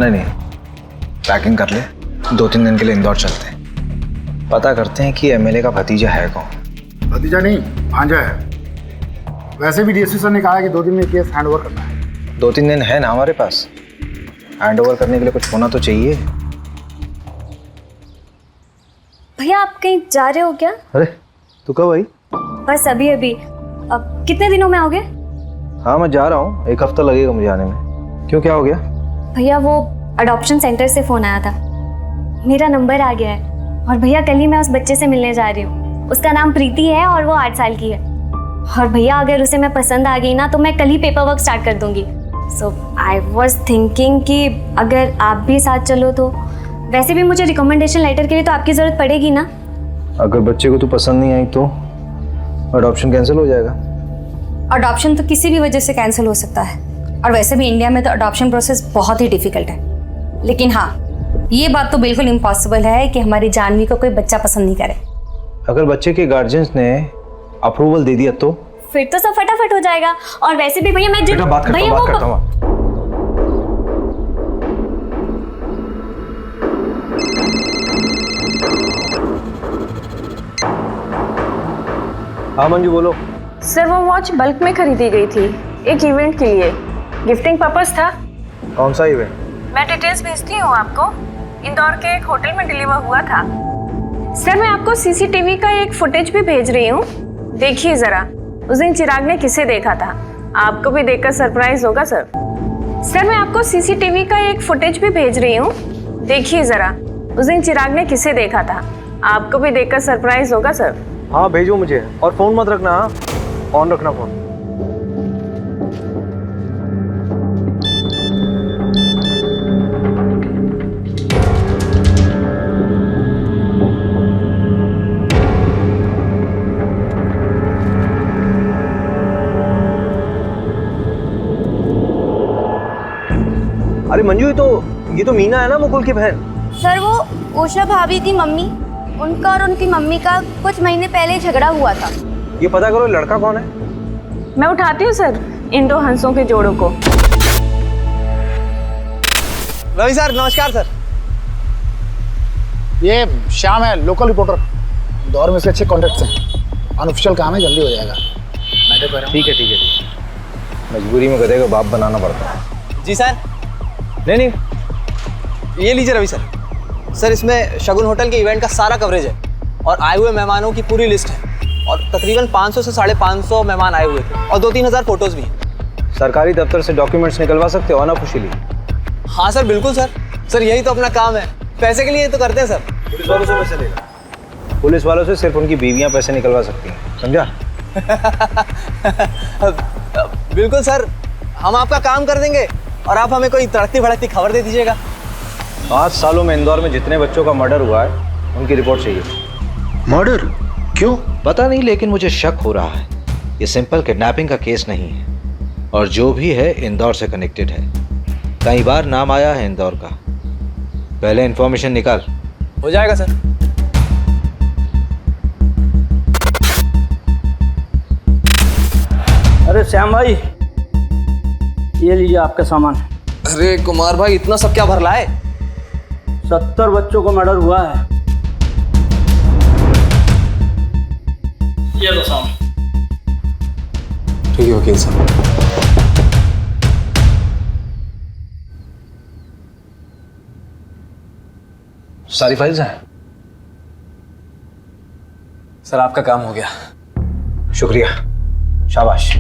नहीं, पैकिंग कर ले, 2-3 दिन के लिए इंदौर चलते हैं। पता करते हैं कि एमएलए का भतीजा है कौन। भतीजा नहीं, भांजा है। वैसे भी डीएसपी सर ने कहा है कि 2 दिन में केस हैंड ओवर करना है। 2-3 दिन है ना हमारे पास, हैंड ओवर करने के लिए कुछ होना तो चाहिए। भैया आप कहीं जा रहे हो क्या? अरे तू कब आई? बस अभी अभी। अब कितने दिनों में आओगे? हाँ मैं जा रहा हूँ, 1 हफ्ता लगेगा मुझे आने में। क्यों, क्या हो गया? भैया वो अडॉप्शन सेंटर से फ़ोन आया था, मेरा नंबर आ गया है। और भैया कल ही मैं उस बच्चे से मिलने जा रही हूँ। उसका नाम प्रीति है और वो 8 साल की है। और भैया अगर उसे मैं पसंद आ गई ना तो मैं कल ही पेपर वर्क स्टार्ट कर दूँगी। सो आई वॉज थिंकिंग कि अगर आप भी साथ चलो तो। वैसे भी मुझे रिकमेंडेशन लेटर के लिए तो आपकी ज़रूरत पड़ेगी ना। अगर बच्चे को तू पसंद नहीं आई तो अडॉप्शन कैंसिल हो जाएगा। अडॉप्शन तो किसी भी वजह से कैंसिल हो सकता है, और वैसे भी इंडिया में तो अडॉप्शन प्रोसेस बहुत ही डिफिकल्ट है। लेकिन हाँ, ये बात तो बिल्कुल इम्पॉसिबल है कि हमारी जानवी को कोई बच्चा पसंद नहीं करे। अगर बच्चे के गार्जियंस ने अप्रूवल दे दिया तो? फिर तो सब फटाफट हो जाएगा। और वैसे भी भैया मैं बेटा बात करता हूँ। हाँ मंजू बोलो। सर वो वॉच बल्क में खरीदी गई थी एक इवेंट के लिए, गिफ्टिंग पर्पस था। कौन सा इवेंट? मैं डिटेल्स भेजती हूँ आपको। इंदौर के एक होटल में डिलीवर हुआ था। सर मैं आपको सीसीटीवी का एक फुटेज भी भेज रही हूँ, देखिए जरा। उस दिन चिराग ने किसे देखा था, आपको भी देखकर सरप्राइज होगा सर। सर मैं आपको सीसीटीवी का एक फुटेज भी भेज रही हूँ, देखिए जरा। उस दिन चिराग ने किसे देखा था, आपको भी देखकर सरप्राइज होगा सर। हाँ भेजो मुझे, और फोन मत रखना। हाँ ऑन रखना फोन। अरे मंजू ये तो मीना है ना, मुकुल की बहन। सर वो उषा भाभी की मम्मी, उनका और उनकी मम्मी का कुछ महीने पहले झगड़ा हुआ था। ये पता करो लड़का कौन है। मैं उठाती हूँ सर इन 2 हंसों के जोड़ों को। रवि सर नमस्कार सर। ये श्याम है, लोकल रिपोर्टर। इंदौर में इसके अच्छे कॉन्टेक्ट्स हैं। अनऑफिशियल काम है, जल्दी हो जाएगा। ठीक है। मजबूरी में गधे को बाप बनाना पड़ता है। जी सर। नहीं ये लीजिए रवि सर। सर इसमें शगुन होटल के इवेंट का सारा कवरेज है और आए हुए मेहमानों की पूरी लिस्ट है। और तकरीबन 500 से 550 मेहमान आए हुए थे और 2-3 हज़ार फोटोज भी हैं। सरकारी दफ्तर से डॉक्यूमेंट्स निकलवा सकते हो अनऑफिशियली? हाँ सर बिल्कुल सर। सर यही तो अपना काम है, पैसे के लिए तो करते हैं सर। पुलिस वालों से पैसे लेगा? पुलिस वालों से सिर्फ उनकी बीवियां पैसे निकलवा सकती हैं, समझा? बिल्कुल सर, हम आपका काम कर देंगे और आप हमें कोई तड़कती भड़कती खबर दे दीजिएगा। 5 सालों में इंदौर में जितने बच्चों का मर्डर हुआ है उनकी रिपोर्ट चाहिए। मर्डर? क्यों? पता नहीं, लेकिन मुझे शक हो रहा है ये सिंपल किडनैपिंग का केस नहीं है, और जो भी है इंदौर से कनेक्टेड है। कई बार नाम आया है इंदौर का। पहले इंफॉर्मेशन निकाल। हो जाएगा सर। अरे श्याम भाई, ये लीजिए आपका सामान। अरे कुमार भाई, इतना सब क्या भर लाए? 70 बच्चों को मर्डर हुआ है। ये लो साहब। ठीक है वकील साहब। सारी फाइल्स हैं? सर आपका काम हो गया। शुक्रिया, शाबाश।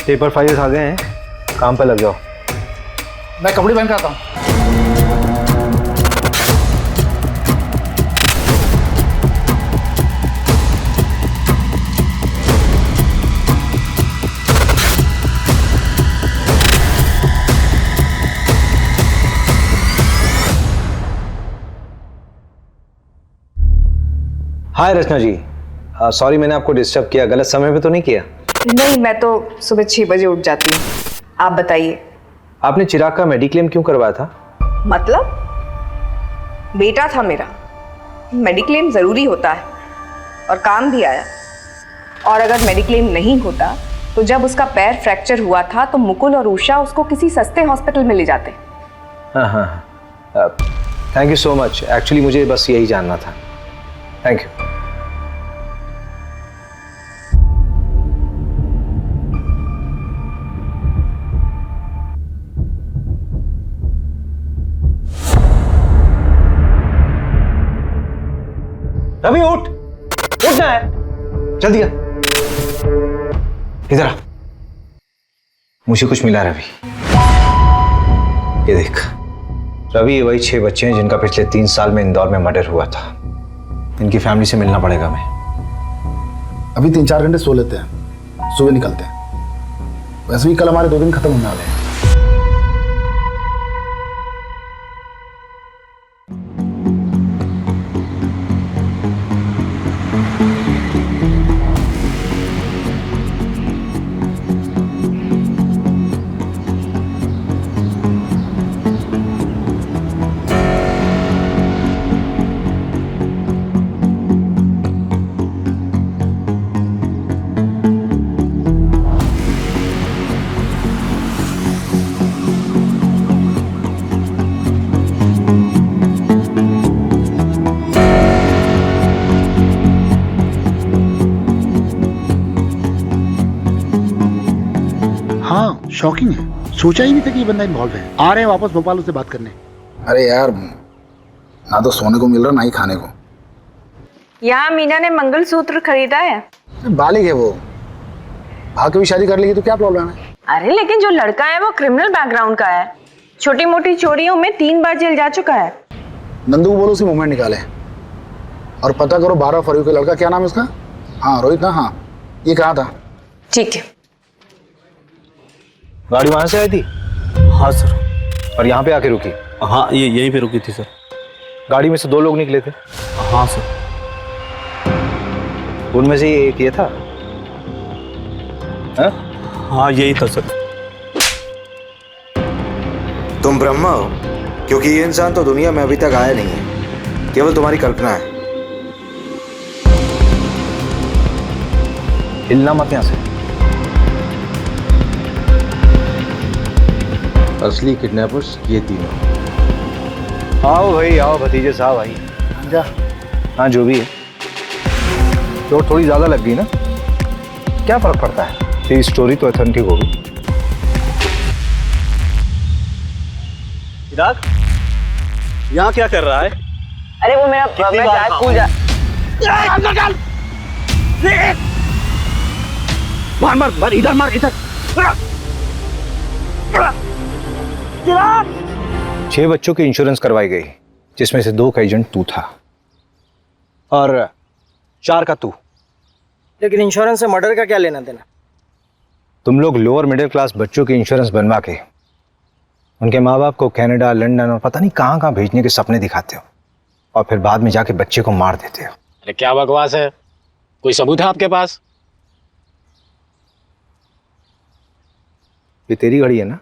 पेपर फाइल्स आ गए हैं, काम पे लग जाओ। मैं कपड़े पहन के आता हूँ। हाय रचना जी, सॉरी मैंने आपको डिस्टर्ब किया, गलत समय पे तो नहीं किया? नहीं, मैं तो सुबह 6 बजे उठ जाती हूँ। आप बताइए। आपने चिराग का मेडिक्लेम क्यों करवाया था? मतलब बेटा था मेरा, मेडिक्लेम ज़रूरी होता है और काम भी आया। और अगर मेडिक्लेम नहीं होता तो जब उसका पैर फ्रैक्चर हुआ था तो मुकुल और उषा उसको किसी सस्ते हॉस्पिटल में ले जाते। हाँ, thank you so much. Actually मुझे बस यही जानना था। Thank you. रवि उठ, उठना है, जल्दी आ, इधर आ। मुझे कुछ मिला रवि, ये देख। रवि ये वही 6 बच्चे हैं जिनका पिछले 3 साल में इंदौर में मर्डर हुआ था। इनकी फैमिली से मिलना पड़ेगा मैं। अभी 3-4 घंटे सो लेते हैं, सुबह निकलते हैं। वैसे भी कल हमारे 2 दिन खत्म होने वाले हैं। हाँ, शॉकिंग है। सोचा ही नहीं था कि ये बंदा इन्वॉल्व है। आ रहे हैं वापस भोपाल उससे बात करने। अरे यार, ना तो सोने को मिल रहा ना ही खाने को। यहाँ मीना ने मंगलसूत्र खरीदा है। बालिग है वो, आके भी शादी कर लेगी तो क्या प्रॉब्लम है? अरे लेकिन जो लड़का है वो क्रिमिनल बैकग्राउंड का है, छोटी मोटी चोरियों में 3 बार जेल जा चुका है। नंदू को बोलो उसी मूवमेंट निकाले और पता करो 12 फरवरी का लड़का, क्या नाम है उसका? हाँ रोहित ना? हाँ, ये कहा था। ठीक है। गाड़ी वहां से आई थी? हाँ सर। और यहाँ पे आके रुकी? हाँ, ये यहीं पे रुकी थी सर। गाड़ी में से 2 लोग निकले थे? हाँ सर। उनमें से एक ये था? हाँ यही था सर। तुम ब्रह्मा हो, क्योंकि ये इंसान तो दुनिया में अभी तक आया नहीं है, केवल तुम्हारी कल्पना है। हिलना मत यहां से। असली किडनैपर्स ये तीनों। आओ भाई आओ, भतीजे साहब आई जा। हाँ जो भी है, तो थोड़ी ज्यादा लग गई ना, क्या फर्क पड़ता है, तेरी स्टोरी तो ऑथेंटिक होगी। चिराग यहाँ क्या कर रहा है? अरे वो मेरा स्कूल जा। मार मार मार, इधर मार, इधर। 6 बच्चों की इंश्योरेंस करवाई गई, जिसमें से 2 का एजेंट तू था और 4 का तू। लेकिन इंश्योरेंस से मर्डर का क्या लेना देना? तुम लोग लोअर मिडिल क्लास बच्चों की इंश्योरेंस बनवा के उनके माँ बाप को कनाडा, लंदन और पता नहीं कहाँ कहाँ भेजने के सपने दिखाते हो और फिर बाद में जाके बच्चे को मार देते हो। अरे क्या बकवास है, कोई सबूत है आपके पास? ये तेरी घड़ी है ना?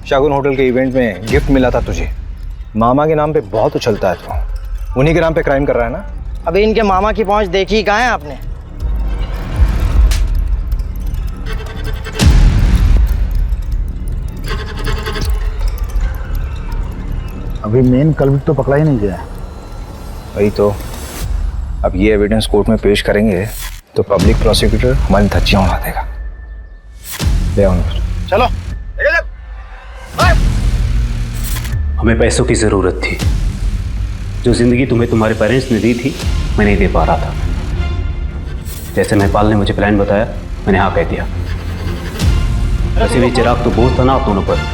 शगुन होटल के इवेंट में गिफ्ट मिला था तुझे, मामा के नाम पे बहुत उछलता है तू, उन्हीं के नाम पे क्राइम कर रहा है ना? अभी इनके मामा की पहुंच देखी कहाँ है आपने? अभी मेन कल्प्रिट तो पकड़ा ही नहीं गया है। वही तो, अब ये एविडेंस कोर्ट में पेश करेंगे तो पब्लिक प्रोसिक्यूटर हमारी धज्जियां उड़ा देगा। ले आओ उनको। चलो। हमें पैसों की ज़रूरत थी। जो ज़िंदगी तुम्हें तुम्हारे पेरेंट्स ने दी थी, मैं नहीं दे पा रहा था। जैसे महपाल ने मुझे प्लान बताया, मैंने हाँ कह दिया। वैसे भी चिराग तो बोझ था ना आप दोनों पर।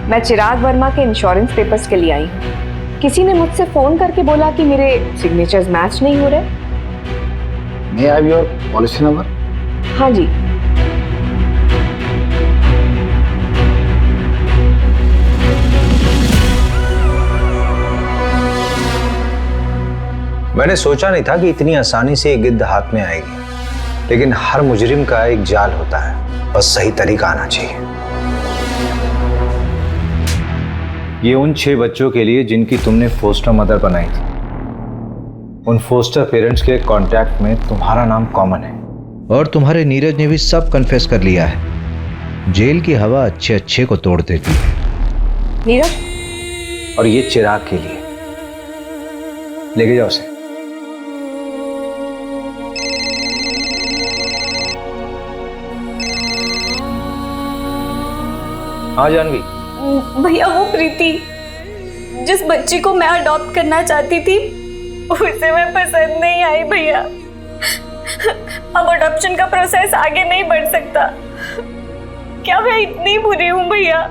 मैं चिराग वर्मा के इंश्योरेंस पेपर्स के लिए आई हूँ। किसी ने मुझसे फोन करके बोला कि मेरे सिग्नेचर्स मैच नहीं हो रहे। May I have your policy number? हाँ जी। मैंने सोचा नहीं था कि इतनी आसानी से एक गिद्ध हाथ में आएगी, लेकिन हर मुजरिम का एक जाल होता है, बस सही तरीका आना चाहिए। ये उन 6 बच्चों के लिए जिनकी तुमने फोस्टर मदर बनाई थी। उन फोस्टर पेरेंट्स के कांटेक्ट में तुम्हारा नाम कॉमन है, और तुम्हारे नीरज ने भी सब कन्फेस कर लिया है। जेल की हवा अच्छे अच्छे को तोड़ देती है। नीरज? और ये चिराग के लिए, लेके जाओ उसे। हाँ जानवी। भैया वो प्रीति जिस बच्ची को मैं अडॉप्ट करना चाहती थी, उसे मैं पसंद नहीं आई भैया। अब अडॉप्शन का प्रोसेस आगे नहीं बढ़ सकता। क्या मैं इतनी बुरी हूँ भैया?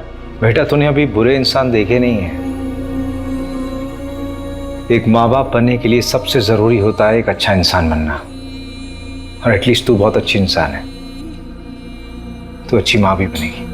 बेटा तूने अभी बुरे इंसान देखे नहीं है। एक माँ बाप बनने के लिए सबसे जरूरी होता है एक अच्छा इंसान बनना, और एटलीस्ट तू बहुत अच्छी इंसान है। तू अच्छी माँ भी बनेगी।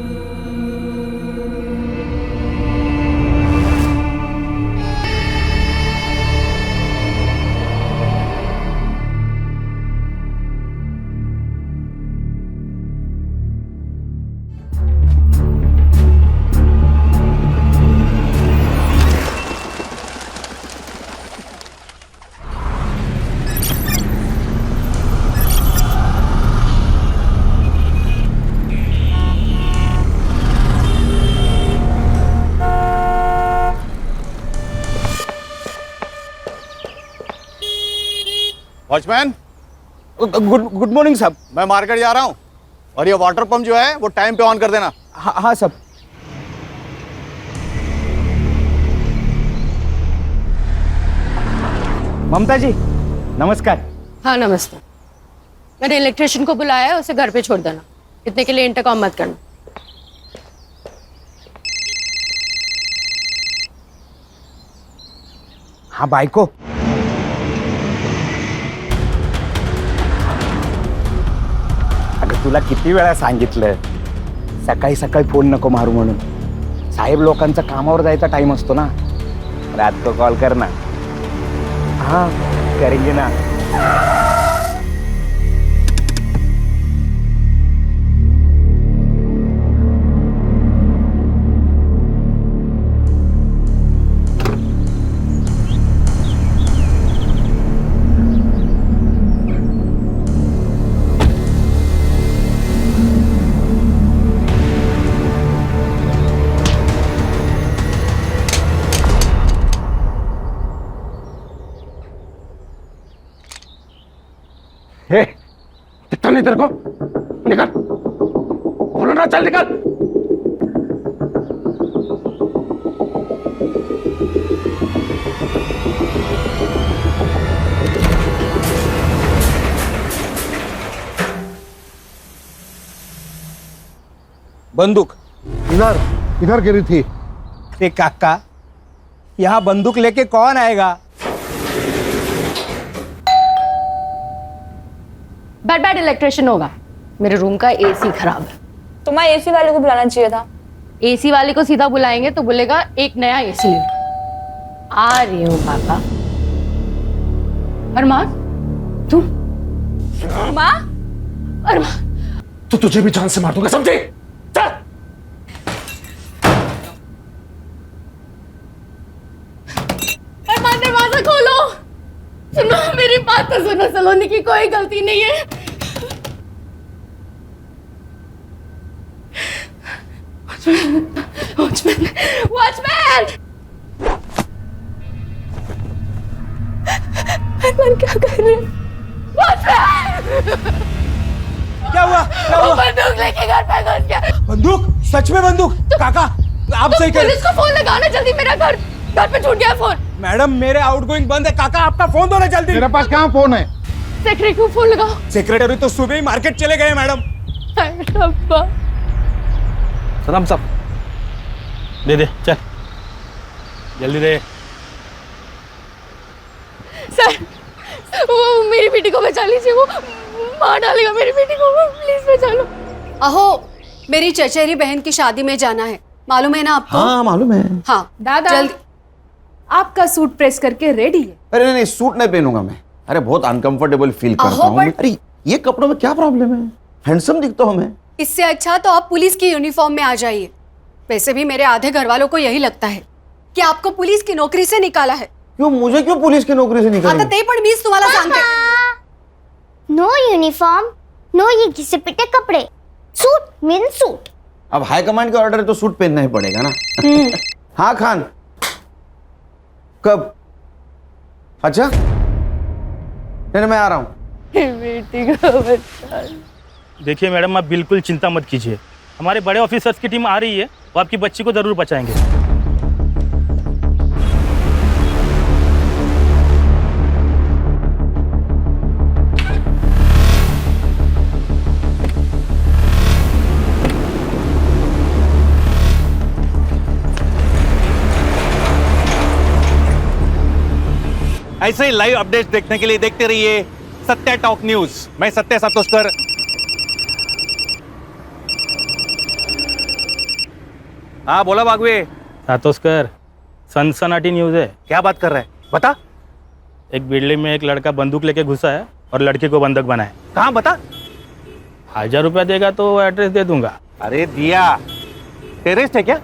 वॉचमैन, गुड मॉर्निंग साहब। मैं मार्केट जा रहा हूँ, और ये वाटर पंप जो है वो टाइम पे ऑन कर देना। हाँ साहब। ममता जी नमस्कार। हाँ नमस्ते। मैंने इलेक्ट्रिशियन को बुलाया है, उसे घर पे छोड़ देना। इतने के लिए इंटरकॉम मत करना। हाँ बायको, अगं तुला किती वेळा सांगितलं सकाळी सकाळी फोन नको मारू म्हणून. साहेब लोकांचा कामावर जायचा टाइम असतो ना. रात को कॉल करना. हाँ करेंगे ना. हे, दिखता नहीं तेरे को? निकल, बोलो ना, चल निकल। बंदूक इधर गिरी थी। ते काका, यहाँ बंदूक लेके कौन आएगा? बैड इलेक्ट्रिशियन होगा। मेरे रूम का एसी खराब है। तुम्हारे एसी वाले को बुलाना चाहिए था। एसी वाले को सीधा बुलाएंगे तो बोलेगा एक नया एसी ले। आ रही हूँ पापा। अरमान, तू? माँ? अरमान, तो तुझे भी जान से मार दूंगा, समझे? चल। अरमान दरवाजा खोलो। सुनो मेरी बात तो सुनो, सलोनी की कोई गलती नहीं है। Watchman, watchman! अरमान क्या कर रहे हैं? क्या हुआ? क्या हुआ? बंदूक लेके घर पे घुस गया। बंदूक? सच में बंदूक? काका आप सही कह रहे। पुलिस को फोन लगाना जल्दी, मेरा घर पे छूट गया फोन। मैडम मेरे आउटगोइंग बंद है। काका आपका फोन दो ना जल्दी। मेरे पास कहाँ फोन है? सेक्रेटरी को फोन लगाओ। सेक्रेटरी तो सुबह ही मार्केट चले गए मैडम। सलाम साहब, दे दे, चल जल्दी दे। सर, वो मेरी बेटी को बचा लीजिए, वो मार डालेगा मेरी बेटी को, प्लीज बचा लो। अहो, मेरी चचेरी बहन की शादी में जाना है, मालूम है ना आपको? हाँ मालूम है। हाँ दादा, जल्दी। आपका सूट प्रेस करके रेडी है। अरे नहीं, सूट नहीं पहनूंगा मैं। अरे बहुत अनकंफर्टेबल फील करता हूँ। अरे ये कपड़ों में क्या प्रॉब्लम है? हैंडसम दिखता हूँ मैं। इससे अच्छा तो आप पुलिस की यूनिफॉर्म में आ जाइए। वैसे भी मेरे आधे घर वालों को यही लगता है कि आपको पुलिस की नौकरी से निकाला है। क्यों? मुझे क्यों पुलिस की नौकरी से निकाला? आता ते पण मीच तुम्हाला सांगते। नो यूनिफॉर्म, नो ये घिसे पिटे कपड़े, सूट मीन सूट। अब हाई कमांड का ऑर्डर है तो सूट पहनना ही पड़ेगा ना। हाँ खान, कब? अच्छा नहीं मैं आ रहा हूँ। बेटी को बचा। देखिए मैडम, आप बिल्कुल चिंता मत कीजिए, हमारे बड़े ऑफिसर्स की टीम आ रही है, वो आपकी बच्ची को जरूर बचाएंगे। ऐसे ही लाइव अपडेट्स देखने के लिए देखते रहिए सत्या टॉक न्यूज। मैं सत्या सातोस्कर। हाँ बोला बागवे। सातोस्कर, सनसनाटी न्यूज है। क्या बात कर रहा है? बता। एक बिल्डिंग में एक लड़का बंदूक लेके घुसा है और लड़की को बंधक बनाए। कहाँ बता? 1000 रुपया देगा तो एड्रेस दे दूंगा। अरे दिया, टेररिस्ट है क्या?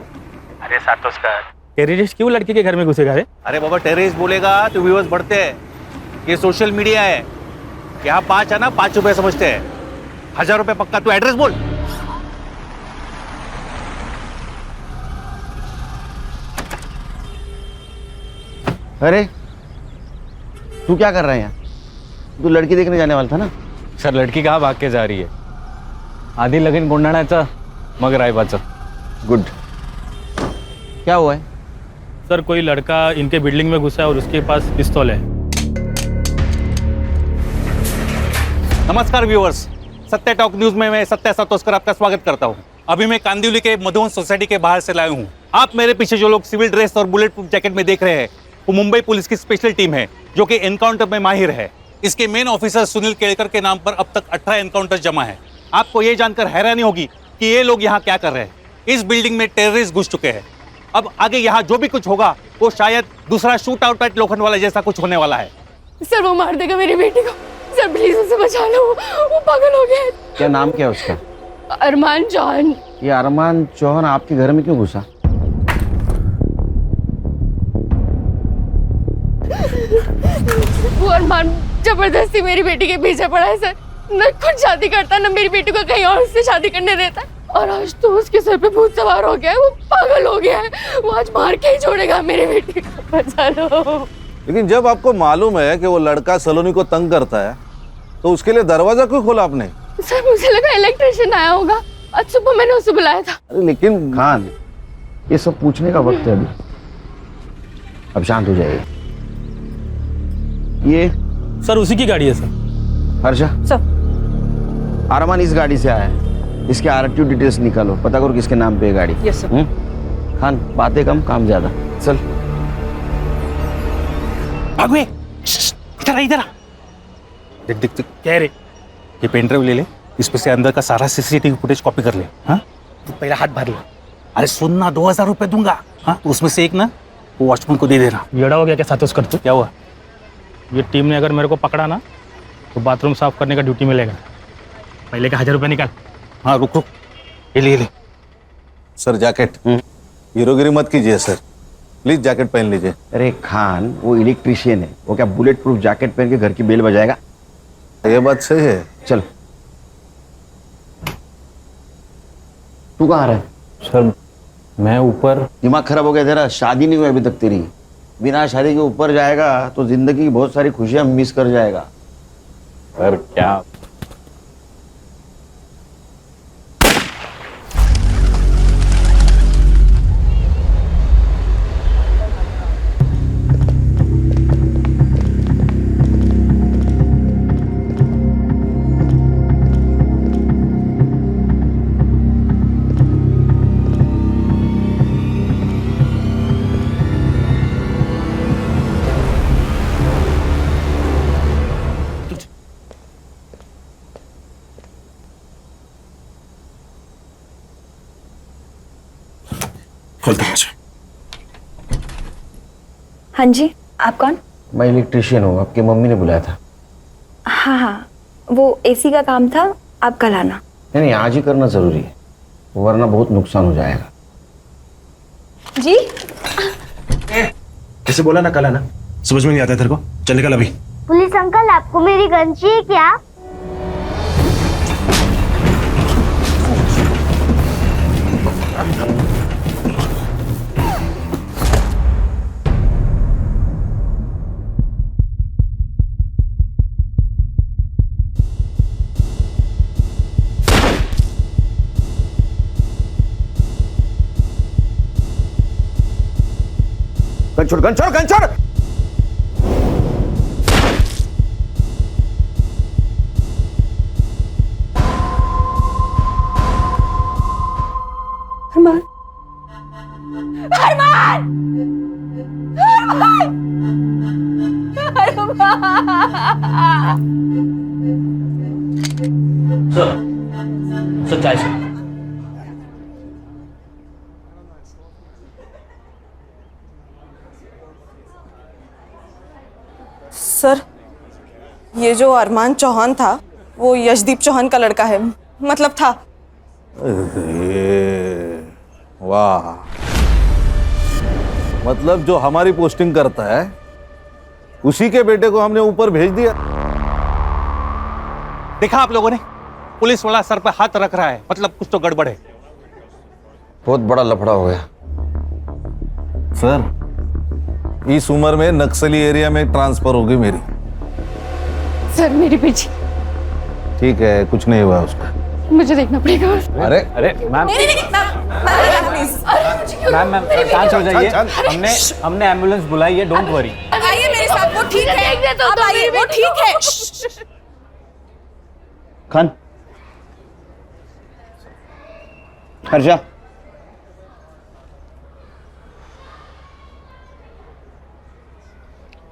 अरे सातोस्कर, टेररिस्ट क्यों लड़की के घर में घुसेगा रे? अरे बाबा, टेररिस्ट बोलेगा तो व्यूअर्स बढ़ते हैं। ये सोशल मीडिया है, यहाँ 5 है ना, 5 रुपए समझते हैं। 1000 रुपए पक्का। तू एड्रेस बोल। अरे तू क्या कर रहा है यहाँ? तू लड़की देखने जाने वाला था ना? सर लड़की कहाँ भाग के जा रही है? आधी लगीन गुंडाण्याचं मग रायबाचं। गुड। क्या हुआ है? सर कोई लड़का इनके बिल्डिंग में घुसा है और उसके पास पिस्तौल है। नमस्कार व्यूअर्स, सत्या टॉक न्यूज में मैं सत्या सातोस्कर आपका स्वागत करता हूं। अभी मैं कांदिवली के मधुवन सोसाइटी के बाहर से लाया हूं। आप मेरे पीछे जो लोग सिविल ड्रेस और बुलेट प्रूफ जैकेट में देख रहे हैं, वो मुंबई पुलिस की स्पेशल टीम है जो कि एनकाउंटर में माहिर है। इसके मेन ऑफिसर सुनील केड़कर के नाम पर अब तक 18 एनकाउंटर जमा है। आपको ये जानकर हैरानी होगी कि ये लोग यहाँ क्या कर रहे हैं। इस बिल्डिंग में टेररिस्ट घुस चुके हैं। अब आगे यहाँ जो भी कुछ होगा वो शायद दूसरा शूट आउट एट लोखंडवाला जैसा कुछ होने वाला है। सर वो मार देगा मेरी बेटी को। सर प्लीज उसे बचा लो, वो पागल हो गया है। क्या नाम क्या है उसका? अरमान चौहान। ये अरमान चौहान आपके घर में क्यों घुसा? वो अरमान जबरदस्ती मेरी बेटी के पीछे पड़ा है सर। न खुद शादी करता, न मेरी बेटी को कहीं और से शादी करने देता। और आज तो उसके सर पे भूत सवार हो गया है, वो पागल हो गया है। वो आज मार के ही छोड़ेगा मेरी बेटी को। बचा लो। लेकिन जब आपको मालूम है कि वो लड़का सलोनी को तंग करता है तो उसके लिए दरवाजा क्यों खोला आपने? सर मुझे लगा इलेक्ट्रिशियन आया होगा, आज सुबह मैंने उसे बुलाया था। अरे लेकिन खान, ये सब पूछने का वक्त है अभी। अब शांत हो जाइए। ये सर उसी की गाड़ी है सर। हर्षा सर, अरमान इस गाड़ी से आया है। इसके आरटीओ डिटेल्स निकालो, पता करो किसके नाम पे है गाड़ी। Yes sir. खान बातें कम काम ज्यादा। चल भागवे, इधर आ, इधर आ। देख देख देख। क्या रे? ये पेन ड्राइव ले ले, इसमें से अंदर का सारा सीसीटीवी फुटेज कॉपी कर ले। हाँ, तू पहला हाथ भर ले। अरे सुन ना, 2000 रुपए दूंगा। हाँ, उसमें से एक ना वो वॉचमैन को दे देना। येड़ा हो गया क्या सातों कर तू? क्या हुआ? ये टीम ने अगर मेरे को पकड़ा ना तो बाथरूम साफ करने का ड्यूटी मिलेगा। पहले का 1000 रुपये निकाल। हाँ रुक रुक, ये ले। सर जैकेट, हीरोगिरी मत कीजिए सर, प्लीज जैकेट पहन लीजिए। अरे खान, वो इलेक्ट्रिशियन है, वो क्या बुलेट प्रूफ जैकेट पहन के घर की बेल बजाएगा? ये बात सही है। चल। तू कहाँ रहा है? सर मैं ऊपर। दिमाग खराब हो गया तेरा? शादी नहीं हुई अभी तक तेरी। बिना शादी के ऊपर जाएगा तो जिंदगी की बहुत सारी खुशियां मिस कर जाएगा। सर क्या? खोल दरवाजा। हाँ जी, आप कौन? मैं इलेक्ट्रिशियन हूँ, आपकी मम्मी ने बुलाया था। हाँ हाँ, वो एसी का काम था, आप कल आना। नहीं, आज ही करना जरूरी है, वरना बहुत नुकसान हो जाएगा। जी कैसे बोला ना कल आना? समझ में नहीं आता तेरे को? चल निकल अभी। पुलिस अंकल, आपको मेरी गन चाहिए क्या? गन छोड़, गन छोड़, गन छोड़। अरमान, अरमान, अरमान, सर चाय सर। सर, ये जो अरमान चौहान था वो यशदीप चौहान का लड़का है, मतलब था। वाह, मतलब जो हमारी पोस्टिंग करता है उसी के बेटे को हमने ऊपर भेज दिया। देखा आप लोगों ने, पुलिस वाला सर पे हाथ रख रहा है, मतलब कुछ तो गड़बड़ है। बहुत बड़ा लफड़ा हो गया सर। इस उम्र में नक्सली एरिया में ट्रांसफर होगी मेरी। सर मेरी पीछे। ठीक है, कुछ नहीं हुआ उसका। मुझे देखना पड़ेगा। अरे अरे मैम, मैम शांत हो जाइए। हमने एम्बुलेंस बुलाई है, डोंट वरी। आइए मेरे साथ, वो ठीक है। अब आइए, वो ठीक है। खान, हर्षा,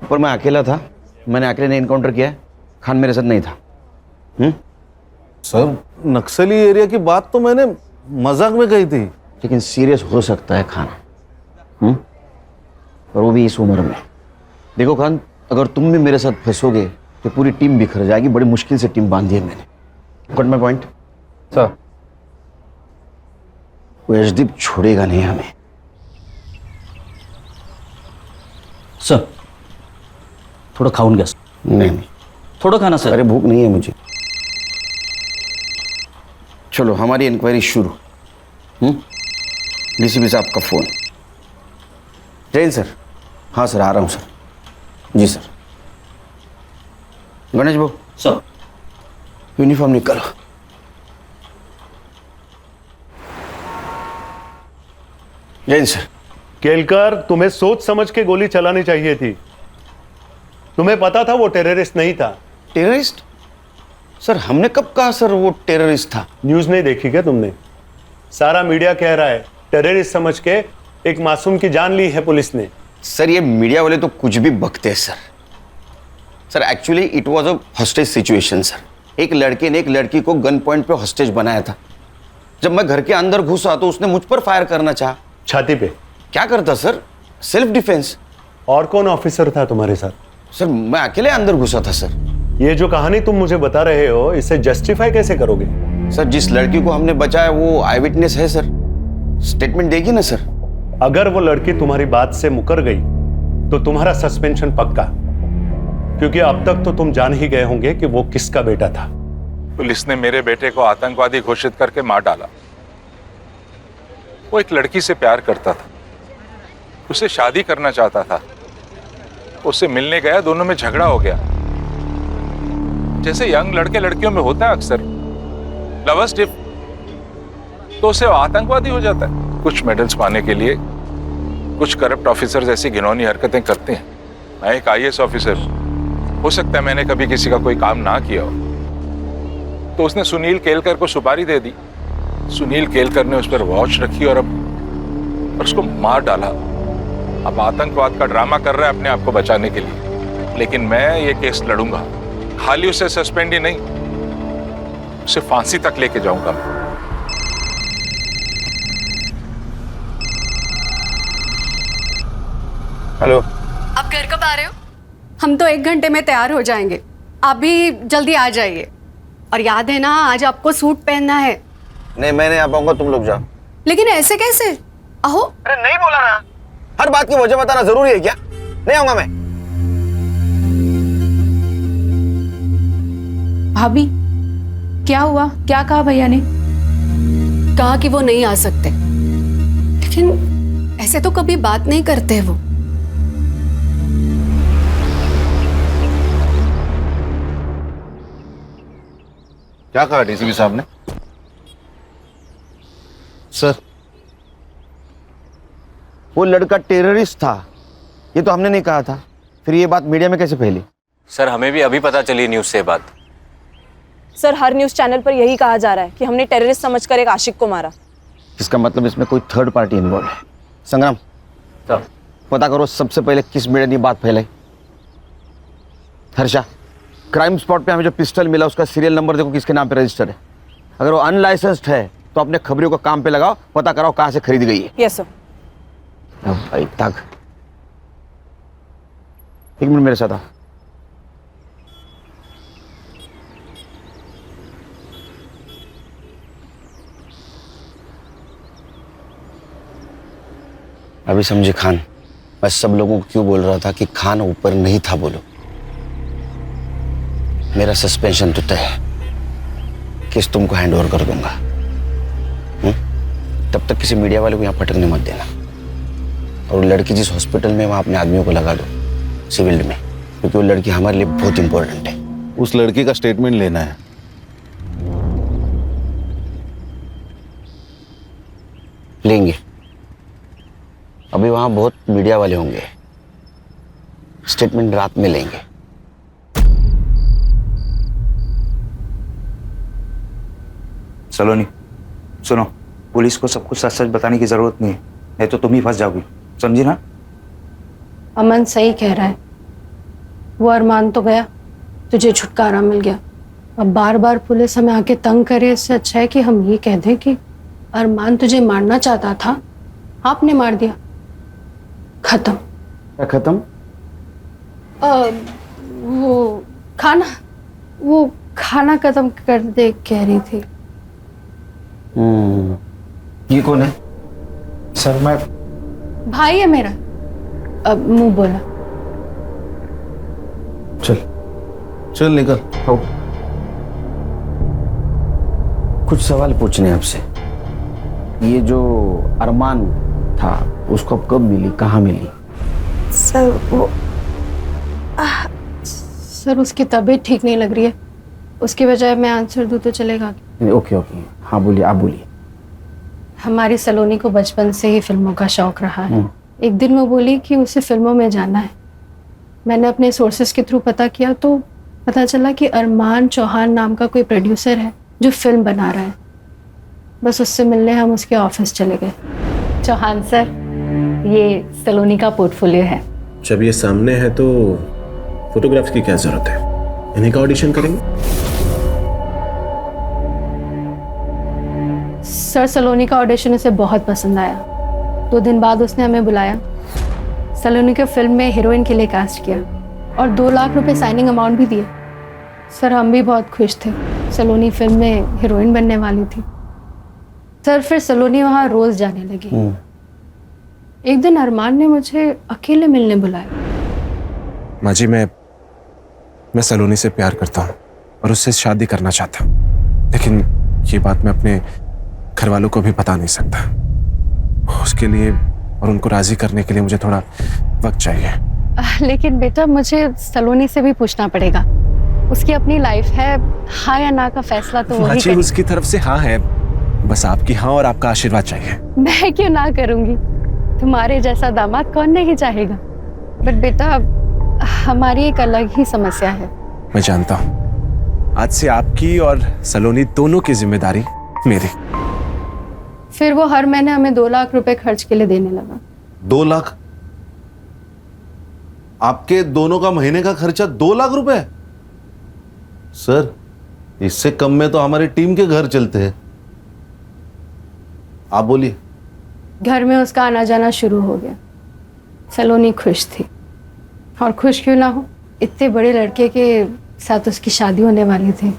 पर मैं अकेला था, मैंने अकेले ने इनकाउंटर किया है, खान मेरे साथ नहीं था। सर, नक्सली एरिया की बात तो मैंने मजाक में कही थी, लेकिन सीरियस हो सकता है खान, और वो भी इस उम्र में। देखो खान, अगर तुम भी मेरे साथ फंसोगे तो पूरी टीम बिखर जाएगी। बड़ी मुश्किल से टीम बांधी है मैंने। Got my point? सर, वो यशदीप छोड़ेगा नहीं हमें। सर थोड़ा खाऊं क्या? नहीं, थोड़ा खाना सर। अरे भूख नहीं है मुझे। चलो हमारी इंक्वायरी शुरू। डीसीपी साहब का फोन। जैन सर। हाँ सर, आ रहा हूँ सर। जी सर। गणेश भाऊ। सर। यूनिफॉर्म निकालो। जैन सर। केलकर, तुम्हें सोच समझ के गोली चलानी चाहिए थी। तुम्हें पता था वो टेररिस्ट नहीं था। टेररिस्ट? सर हमने कब कहा सर वो टेररिस्ट था? न्यूज नहीं देखी क्या तुमने? सारा मीडिया कह रहा है टेररिस्ट समझ के एक मासूम की जान ली है पुलिस ने। सर ये मीडिया वाले तो कुछ भी बकते हैं sir. Sir actually it was a hostage situation sir. एक लड़के ने एक लड़की को गन पॉइंट पे हॉस्टेज बनाया था। जब मैं घर के अंदर घुसा तो उसने मुझ पर फायर करना चाहा। छाती पे? क्या करता सर, सेल्फ डिफेंस। और कौन ऑफिसर था तुम्हारे साथ? सर मैं अकेले अंदर घुसा था सर। ये जो कहानी तुम मुझे बता रहे हो, इसे जस्टिफाई कैसे करोगे? सर जिस लड़की को हमने बचाया वो आई विटनेस है सर, स्टेटमेंट देगी ना सर। अगर वो लड़की तुम्हारी बात से मुकर गई तो तुम्हारा सस्पेंशन पक्का, क्योंकि अब तक तो तुम जान ही गए होंगे कि वो किसका बेटा था। पुलिस ने मेरे बेटे को आतंकवादी घोषित करके मार डाला। वो एक लड़की से प्यार करता था, उसे शादी करना चाहता था। उससे मिलने गया, दोनों में झगड़ा हो गया। जैसे यंग लड़के लड़कियों में होता है अक्सर, लवर्स डिप, तो उसे आतंकवादी हो जाता है। कुछ मेडल्स पाने के लिए कुछ करप्ट ऑफिसर्स ऐसी घिनौनी हरकतें करते हैं। मैं एक IAS ऑफिसर, हो सकता है मैंने कभी किसी का कोई काम ना किया हो, तो उसने सुनील केलकर को सुपारी दे दी। सुनील केलकर ने उस पर वॉच रखी और उसको मार डाला। अब आतंकवाद का ड्रामा कर रहा है अपने आप को बचाने के लिए। लेकिन मैं ये केस लड़ूंगा, खाली उसे सस्पेंड ही नहीं, उसे फांसी तक लेके जाऊंगा। हेलो, आप घर कब आ रहे हो? हम तो 1 घंटे में तैयार हो जाएंगे, आप भी जल्दी आ जाइए। और याद है ना, आज आपको सूट पहनना है। नहीं मैं नहीं आ पाऊंगा, तुम लोग जाओ। लेकिन ऐसे कैसे? अहो, अरे नहीं बोला ना, हर बात की वजह बताना जरूरी है क्या? नहीं आऊंगा मैं। भाभी क्या हुआ? क्या कहा भैया ने? कहा कि वो नहीं आ सकते, लेकिन ऐसे तो कभी बात नहीं करते वो। क्या कहा DCP साहब ने? सर वो लड़का टेररिस्ट था, ये तो हमने नहीं कहा था, फिर ये बात मीडिया में कैसे फैली? सर हमें भी अभी पता चली न्यूज़ से बात। सर हर न्यूज़ चैनल पर यही कहा जा रहा है कि हमने टेररिस्ट समझकर एक आशिक को मारा। इसका मतलब इसमें कोई थर्ड पार्टी इन्वॉल्व है। संग्राम सर पता करो सबसे पहले किस मीडिया ने बात फैलाई। हर्षा, क्राइम स्पॉट पे हमें जो पिस्टल मिला उसका सीरियल नंबर देखो किसके नाम पे रजिस्टर्ड है। अगर वो अनलाइसेंस्ड है तो अपने खबरियों को काम पे लगाओ, पता कराओ कहाँ से खरीद गई है। Yes sir. भाई तक 1 मिनट मेरे साथ आओ। अभी समझे खान, मैं सब लोगों को क्यों बोल रहा था कि खान ऊपर नहीं था। बोलो मेरा सस्पेंशन तो तय है, केस तुमको हैंड ओवर कर दूंगा। तब तक किसी मीडिया वाले को यहाँ फटकने मत देना। और लड़की जिस हॉस्पिटल में, वहाँ अपने आदमियों को लगा दो सिविल में, क्योंकि वो लड़की हमारे लिए बहुत इंपॉर्टेंट है। उस लड़की का स्टेटमेंट लेना है। लेंगे, अभी वहाँ बहुत मीडिया वाले होंगे, स्टेटमेंट रात में लेंगे। सलोनी सुनो, पुलिस को सब कुछ सच सच बताने की जरूरत नहीं है तो तुम ही फंस जाओगी, समझी ना? अमन सही कह रहा है, वो अरमान तो गया, तुझे छुटकारा मिल गया। अब बार बार पुलिस हमें आके तंग करे, इससे अच्छा है कि हम ये कह दें कि अरमान तुझे मारना चाहता था, आपने मार दिया, खत्म। क्या खत्म? वो खाना खत्म कर दे कह रही थी। ये कौन है? सर मैं भाई है मेरा। अब मुंह बोला। चल निकल। हो कुछ सवाल पूछने हैं आपसे। ये जो अरमान था उसको कब मिली, कहाँ मिली? सर वो सर उसकी तबीयत ठीक नहीं लग रही है, उसकी बजाय मैं आंसर दूं तो चलेगा? ओके ओके, हाँ बोलिए, आप बोलिए। हमारी सलोनी को बचपन से ही फिल्मों का शौक रहा है। एक दिन वो बोली कि उसे फिल्मों में जाना है। मैंने अपने सोर्सेस के थ्रू पता किया तो पता चला कि अरमान चौहान नाम का कोई प्रोड्यूसर है जो फिल्म बना रहा है। बस उससे मिलने हम उसके ऑफिस चले गए। चौहान सर, ये सलोनी का पोर्टफोलियो है। जब ये सामने है तो फोटोग्राफ्स की क्या जरूरत है, इन्हीं का ऑडिशन करेंगे। सर सलोनी का ऑडिशन उसे बहुत पसंद आया। 2 दिन बाद उसने हमें बुलाया। सलोनी को फिल्म में हीरोइन के लिए कास्ट किया और 2 लाख रुपए साइनिंग अमाउंट भी दिए। सर हम भी बहुत खुश थे, सलोनी फिल्म में हीरोइन बनने वाली थी। सर फिर सलोनी वहाँ रोज जाने लगी। एक दिन अरमान ने मुझे अकेले मिलने बुलाया। माँ जी, मैं सलोनी से प्यार करता हूँ और उससे शादी करना चाहता हूँ, लेकिन ये बात मैं अपने घर वालों को भी बता नहीं सकता। उसके लिए और उनको राजी करने के लिए मुझे थोड़ा वक्त चाहिए। लेकिन बेटा मुझे सलोनी से भी पूछना पड़ेगा, उसकी अपनी लाइफ है, हाँ या ना का फैसला तो वही करेगी। उसकी तरफ से हाँ है, बस आपकी हाँ और आपका आशीर्वाद चाहिए। मैं क्यों ना करूंगी, तुम्हारे जैसा दामाद कौन नहीं चाहेगा। बट बेटा हमारी एक अलग ही समस्या है। मैं जानता हूँ, आज से आपकी और सलोनी दोनों की जिम्मेदारी मेरी। फिर वो हर महीने हमें 2 लाख रुपए खर्च के लिए देने लगा। 2 लाख? आपके दोनों का महीने का खर्चा 2 लाख रुपए? सर, इससे कम में तो हमारी टीम के घर चलते हैं। आप बोलिए। घर में उसका आना जाना शुरू हो गया। सलोनी खुश थी, और खुश क्यों ना हो, इतने बड़े लड़के के साथ उसकी शादी होने वाली थी।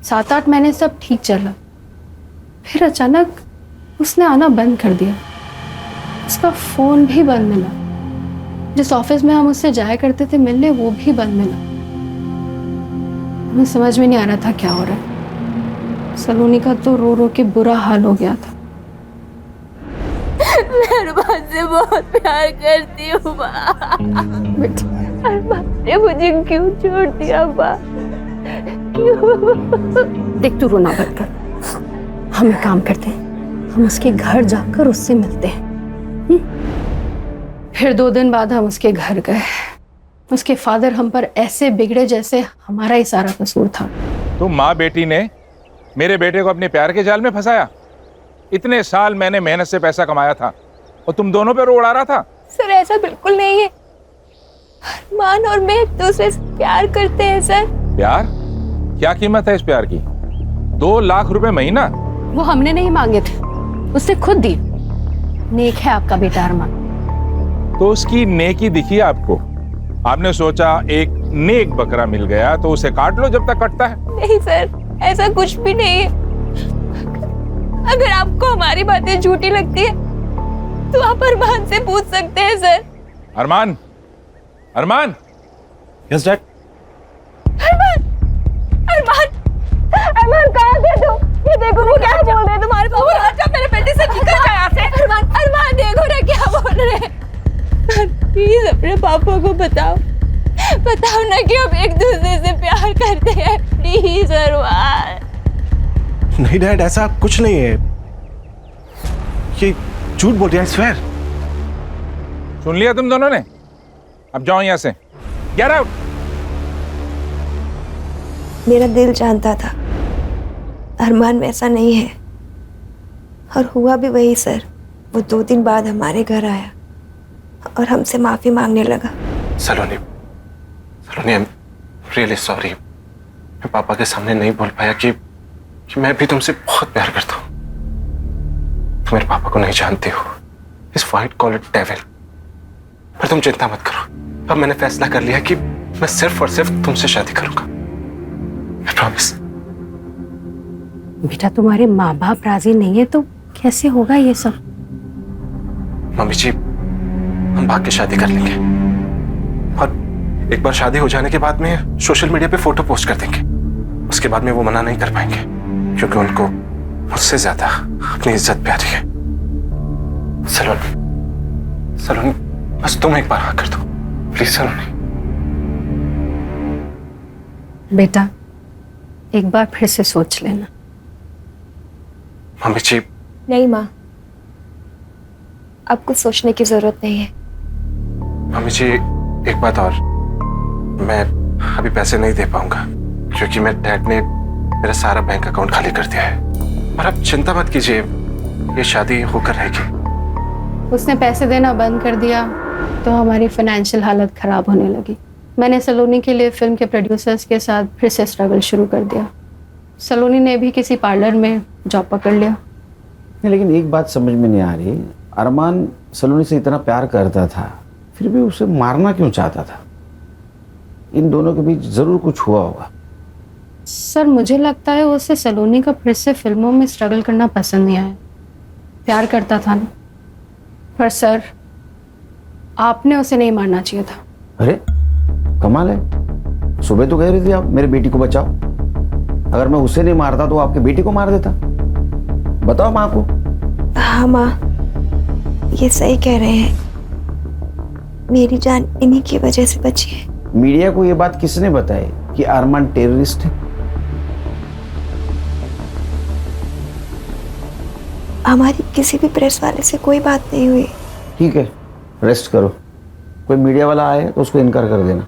7-8 महीने सब ठीक चला, फिर अचानक उसने आना बंद कर दिया। उसका फोन भी बंद मिला, जिस ऑफिस में हम उससे जाया करते थे मिलने वो भी बंद मिला। हमें समझ में नहीं आ रहा था क्या हो रहा है। सलोनी का तो रो रो के बुरा हाल हो गया था। मैं अरमान से बहुत प्यार करती हूँ माँ। अरमान ने मुझे क्यों छोड़ दिया माँ? क्यों? देख तू रोना बंद कर, हम एक काम करते हैं, हम उसके घर जाकर उससे मिलते हैं। फिर 2 दिन बाद हम उसके घर गए। उसके फादर हम पर ऐसे बिगड़े जैसे हमारा ही सारा कसूर था। तो माँ बेटी ने मेरे बेटे को अपने प्यार के जाल में फंसाया। इतने साल मैंने मेहनत से पैसा कमाया था और तुम दोनों पे रो उड़ा रहा था। सर ऐसा बिल्कुल नहीं है, अरमान और मैं एक दूसरे से प्यार करते हैं सर। प्यार? क्या कीमत है इस प्यार की? 2 लाख रुपए महीना? वो हमने नहीं मांगे थे, उसने खुद दी। नेक है आपका बेटा अरमान। तो उसकी नेकी दिखी आपको? आपने सोचा एक नेक बकरा मिल गया तो उसे काट लो जब तक कटता है। नहीं सर, ऐसा कुछ भी नहीं है। अगर आपको हमारी बातें झूठी लगती है तो आप अरमान से पूछ सकते हैं sir. Arman, Arman. Yes dad. Arman, Arman, Arman कहाँ थे तुम? ये देखो वो क्या बोल रहे हैं तुम्हारे पापा। अच्छा मेरे बेटे से निकल जाए यहाँ से। अरमान, अरमान देखो ना क्या बोल रहे हैं। प्लीज अपने पापा को बताओ, बताओ ना कि हम एक दूसरे से प्यार करते हैं। प्लीज अरमान। नहीं डैड, ऐसा कुछ नहीं है, ये झूठ बोल रहा है, स्वेयर। सुन लिया तुम दोनों ने? अब जाओ यहाँ से, गेट आउट। मेरा दिल जानता था अरमान वैसा नहीं है, और हुआ भी वही सर। वो 2 दिन बाद हमारे घर आया और हमसे माफी मांगने लगा। सलोनी, सलोनी, आई एम रियली सॉरी। मैं पापा के सामने नहीं बोल पाया कि मैं भी तुमसे बहुत प्यार करता हूँ। तुम मेरे पापा को नहीं जानते हो, इस व्हाइट कॉलर डेविल। पर तुम चिंता मत करो, अब मैंने फैसला कर लिया कि मैं सिर्फ और सिर्फ तुमसे शादी करूंगा। I promise। बेटा तुम्हारे माँ बाप राजी नहीं है तो कैसे होगा ये सब? मम्मी जी, हम भाग के शादी कर लेंगे, और एक बार शादी हो जाने के बाद में सोशल मीडिया पे फोटो पोस्ट कर देंगे। उसके बाद में वो मना नहीं कर पाएंगे, क्योंकि उनको मुझसे ज्यादा अपनी इज्जत प्यारी है। सलोनी, सलोनी, बस तुम एक बार हाँ कर दो प्लीज। सलोनी बेटा एक बार फिर से सोच लेना। मम्मी जी। नहीं माँ, अब कुछ सोचने की जरूरत नहीं है। मम्मी जी एक बात और, मैं अभी पैसे नहीं दे पाऊंगा क्योंकि मेरे डैड ने मेरा सारा बैंक अकाउंट खाली कर दिया है। और आप चिंता मत कीजिए, ये शादी होकर रहेगी। उसने पैसे देना बंद कर दिया तो हमारी फाइनेंशियल हालत खराब होने लगी। मैंने सलोनी के लिए फिल्म के प्रोड्यूसर्स के साथ फिर से स्ट्रगल शुरू कर दिया। सलोनी ने भी किसी पार्लर में जॉब पकड़ लिया। नहीं, लेकिन एक बात समझ में नहीं आ रही, अरमान सलोनी से इतना प्यार करता था, फिर भी उसे मारना क्यों चाहता था? इन दोनों के बीच जरूर कुछ हुआ होगा। सर मुझे लगता है उसे सलोनी का फिर से फिल्मों में स्ट्रगल करना पसंद नहीं आया। प्यार करता था ना। पर सर आपने उसे नहीं मारना चाहिए था। अरे कमाल है, सुबह तो कह रही थी आप मेरे बेटी को बचाओ। अगर मैं उसे नहीं मारता तो आपके बेटी को मार देता। बताओ माँ को। हाँ माँ, ये सही कह रहे हैं। मेरी जान इन्हीं की वजह से बची है। मीडिया को ये बात किसने बताई कि अरमान टेररिस्ट है? हमारी किसी भी प्रेस वाले से कोई बात नहीं हुई। ठीक है, रेस्ट करो। कोई मीडिया वाला आए तो उसको इनकार कर देना।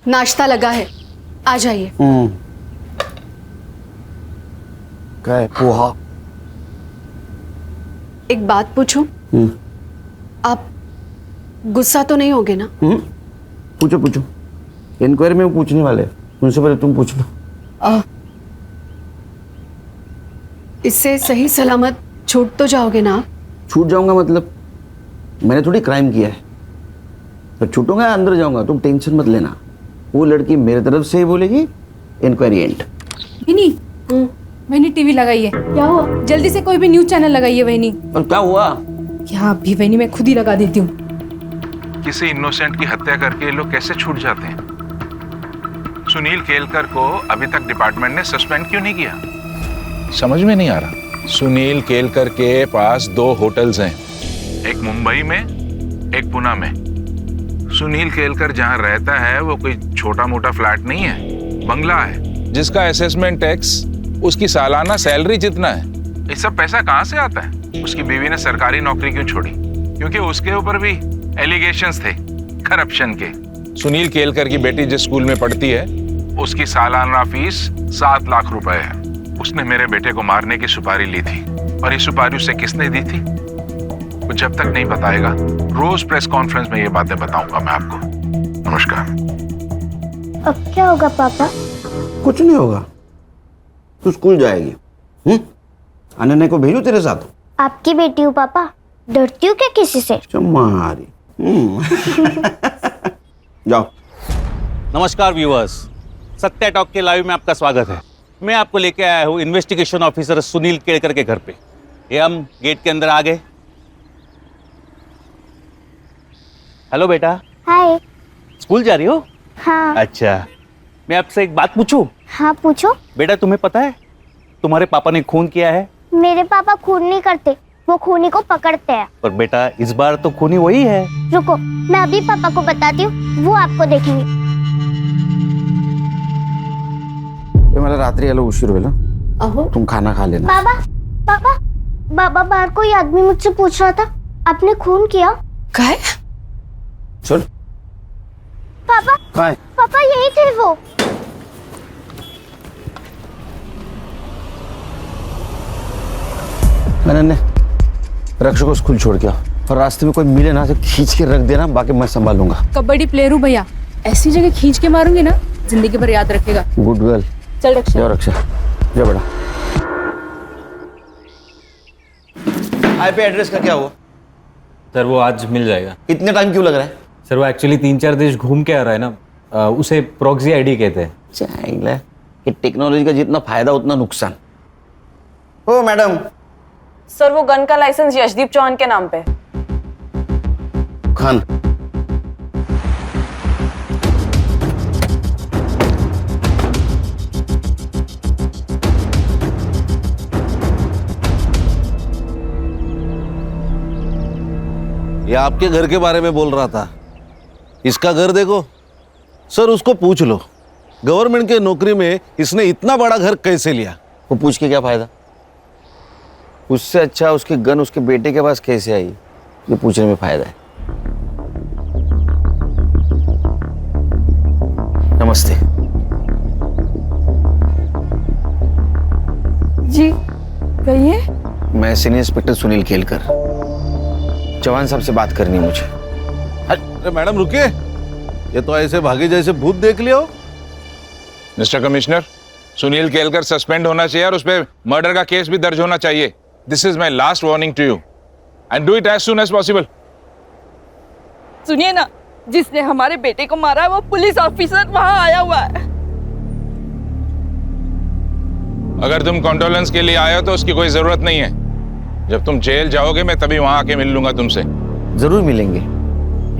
नाश्ता लगा है, आ जाइए। क्या है? पोहा। एक बात पूछूं? आप गुस्सा तो नहीं होगे ना? पूछो पूछो। इंक्वायरी में वो पूछने वाले, उनसे पहले तुम पूछ लो। इससे सही सलामत छूट तो जाओगे ना आप? छूट जाऊंगा मतलब? मैंने थोड़ी क्राइम किया है तो छूटूंगा या अंदर जाऊंगा? तुम टेंशन मत लेना। वो लड़की मेरे तरफ से ही बोलेगी, इंक्वायरी एंड। वहीनी, वहीनी टीवी लगाइए। क्या हुआ? जल्दी से कोई भी न्यूज चैनल लगाइए वहीनी। और क्या हुआ? क्या अभी वहीनी मैं खुद ही लगा देती हूँ। किसी इनोसेंट की हत्या करके ये लोग कैसे छूट जाते हैं? सुनील केलकर को अभी तक डिपार्टमेंट ने सस्पेंड क्यों नहीं किया? समझ में नहीं आ रहा। सुनील केलकर के पास 2 होटल्स हैं, एक मुंबई में, एक पुणे में। सुनील केलकर जहां रहता है वो कोई छोटा मोटा फ्लैट नहीं है, बंगला है जिसका असेसमेंट टैक्स उसकी सालाना सैलरी जितना है। ये सब पैसा कहां से आता है? उसकी बीवी ने सरकारी नौकरी क्यों छोड़ी? क्योंकि उसके ऊपर भी एलिगेशंस थे करप्शन के। सुनील केलकर की बेटी जिस स्कूल में पढ़ती है उसकी सालाना फीस 7 लाख रुपए है। उसने मेरे बेटे को मारने की सुपारी ली थी और ये सुपारी उसे किसने दी थी वो जब तक नहीं बताएगा, रोज प्रेस कॉन्फ्रेंस में ये बातें बताऊंगा मैं आपको। नमस्कार। अब क्या होगा पापा? कुछ नहीं होगा, तू स्कूल जाएगी। अनन्या को भेजू तेरे साथ? आपकी बेटी हूँ पापा, डरती हूँ क्या किसी से? चमारी। जाओ। नमस्कार व्यूअर्स, सत्या टॉक के लाइव में आपका स्वागत है। मैं आपको लेके आया हूँ इन्वेस्टिगेशन ऑफिसर सुनील केलकर के घर पे। ये हम गेट के अंदर आ गए। हेलो बेटा। हाय। स्कूल जा रही हो? हाँ। अच्छा, मैं आपसे एक बात पूछूं? हाँ पूछो। बेटा तुम्हें पता है तुम्हारे पापा ने खून किया है? मेरे पापा खून नहीं करते, वो खूनी को पकड़ते हैं। पर बेटा इस बार तो खूनी वही है। रुको, मैं अभी पापा को बताती हूँ, वो आपको देखेंगे। मला रात्री यायला उशीर होईल। तुम खाना खा लेना। बाबा पापा, बाबा बाहर कोई आदमी मुझसे पूछ रहा था, आपने खून किया? क्या? चल। पापा काय? पापा यही थे वो। मैंने रक्षक को स्कूल छोड़ के आओ और रास्ते में कोई मिले ना तो खींच के रख देना, बाकी मैं संभालूंगा। कबड्डी प्लेयर हूँ भैया, ऐसी जगह खींच के मारूंगी ना जिंदगी भर याद रखेगा। Good girl. चल रक्षा। जाओ रक्षा, जाओ बेटा। आईपी एड्रेस का क्या हुआ? सर वो आज मिल जाएगा। इतने टाइम क्यों लग रहा है? सर वो एक्चुअली 3-4 देश घूम के आ रहा है ना, उसे प्रॉक्सी आईडी कहते हैं। चाहिए कि टेक्नोलॉजी का जितना फायदा उतना नुकसान। ओ मैडम। सर वो गन का लाइसेंस यशदीप चौहान के नाम पे। खान। ये आपके घर के बारे में बोल रहा था। इसका घर देखो सर, उसको पूछ लो गवर्नमेंट के नौकरी में इसने इतना बड़ा घर कैसे लिया। वो पूछ के क्या फायदा? उससे अच्छा उसकी गन उसके बेटे के पास कैसे आई, ये पूछने में फायदा है। नमस्ते। जी कहिए। मैं सीनियर इंस्पेक्टर सुनील केलकर, जवान साहब से बात करनी है मुझे। अरे मैडम रुकिए, ये तो ऐसे भागे जैसे भूत देख लिया हो। Mister commissioner, Sunil Kelkar suspend होना चाहिए और उस पर मर्डर का केस भी दर्ज होना चाहिए। This is my last warning to you and do it as soon as possible. सुनिए ना, जिसने हमारे बेटे को मारा है वो पुलिस ऑफिसर वहां आया हुआ है। अगर तुम कॉन्डोलेंस के लिए आए हो तो उसकी कोई जरूरत नहीं है। जब तुम जेल जाओगे मैं तभी वहां आके मिल लूंगा तुमसे। जरूर मिलेंगे।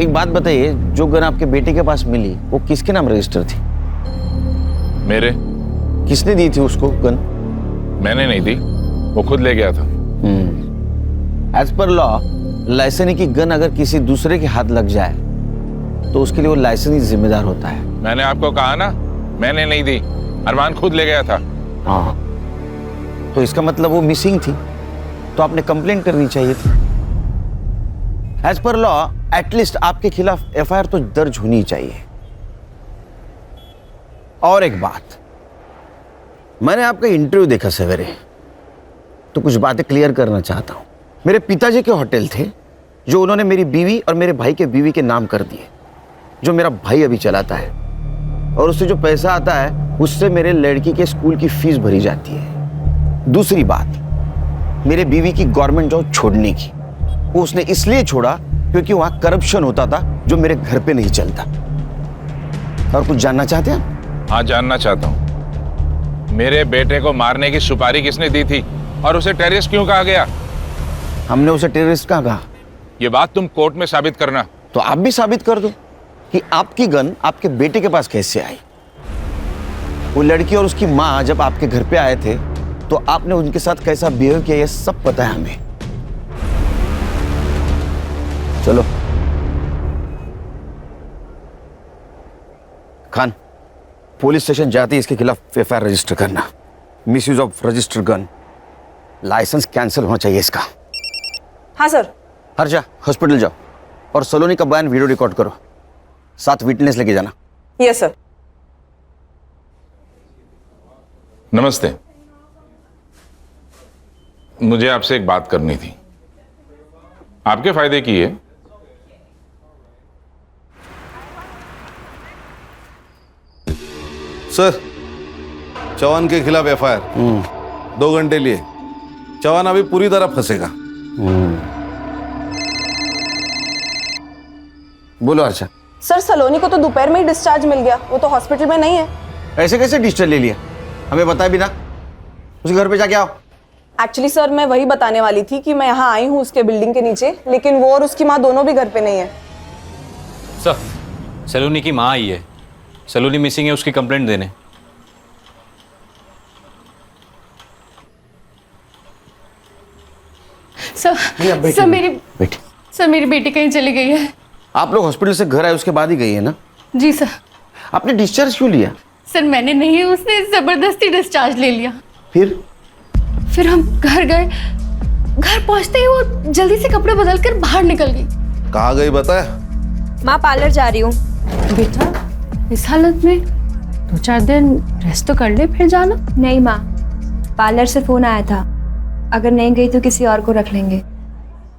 एक बात बताइए, जो गन आपके बेटे के पास मिली वो किसके नाम रजिस्टर थी? मेरे। किसने दी थी उसको गन? मैंने नहीं दी, वो खुद ले गया था। एज पर लॉ, लाइसेंस की गन अगर किसी दूसरे के हाथ लग जाए तो उसके लिए वो लाइसेंस ही जिम्मेदार होता है। मैंने आपको कहा ना, मैंने नहीं दी, अरमान खुद ले गया था। हाँ, तो इसका मतलब वो मिसिंग थी, तो आपने कंप्लेंट करनी चाहिए थी। एज पर लॉ एटलीस्ट आपके खिलाफ एफआईआर तो दर्ज होनी चाहिए। और एक बात, मैंने आपका इंटरव्यू देखा सवेरे, तो कुछ बातें क्लियर करना चाहता हूं। मेरे पिताजी के होटल थे जो उन्होंने मेरी बीवी और मेरे भाई के बीवी के नाम कर दिए, जो मेरा भाई अभी चलाता है, और उससे जो पैसा आता है उससे मेरे लड़की के स्कूल की फीस भरी जाती है। दूसरी बात, मेरे बीवी की गवर्नमेंट जॉब छोड़ने की, वो उसने इसलिए छोड़ा क्योंकि वहां करप्शन होता था जो मेरे घर पे नहीं चलता। और कुछ जानना चाहते हैं? हाँ, जानना चाहता हूँ। मेरे बेटे को मारने की सुपारी किसने दी थी और उसे टेररिस्ट क्यों कहा गया? हमने उसे टेररिस्ट कहाँ कहा? ये बात तुम कोर्ट में साबित करना। तो आप भी साबित कर दो कि आपकी गन आपके बेटे के पास कैसे आई। वो लड़की और उसकी माँ जब आपके घर पे आए थे तो आपने उनके साथ कैसा बिहेव किया, ये सब पता है हमें। चलो खान, पुलिस स्टेशन जाते ही इसके खिलाफ एफआईआर रजिस्टर करना। Misuse of register gun, licence cancel होना चाहिए इसका। हाँ सर। हर्षा, हॉस्पिटल जाओ और सलोनी का बयान वीडियो रिकॉर्ड करो, साथ विटनेस लेके जाना। Yes sir. नमस्ते, मुझे आपसे एक बात करनी थी, आपके फायदे की है। सर, चौहान के खिलाफ एफआईआर 2 घंटे लिए। चौहान अभी पूरी तरह फंसेगा। बोलो हर्षा। सर, सलोनी को तो दोपहर में ही डिस्चार्ज मिल गया, वो तो हॉस्पिटल में नहीं है। ऐसे कैसे डिस्चार्ज ले लिया? हमें बताया भी ना। उसके घर पे जाके आओ। एक्चुअली सर, मैं वही बताने वाली थी कि मैं यहाँ आई हूँ उसके बिल्डिंग के नीचे, लेकिन वो और उसकी माँ दोनों भी घर पे नहीं है। सर, सलोनी की माँ आई है, सलोनी मिसिंग है, उसकी कंप्लेंट देने। सर मेरी बेटी कहीं चली गई है। आप लोग हॉस्पिटल से घर आए उसके बाद ही गई है ना? जी सर। आपने डिस्चार्ज क्यों लिया? सर मैंने नहीं, उसने जबरदस्ती डिस्चार्ज ले लिया। फिर हम घर गए, घर पहुंचते ही वो जल्दी से कपड़े बदल कर बाहर निकल गई। कहाँ गई बताया? माँ, पार्लर जा रही हूँ। बेटा इस हालत में 2-4 दिन रेस्ट तो कर ले, फिर जाना। नहीं माँ, पार्लर से फोन आया था, अगर नहीं गई तो किसी और को रख लेंगे।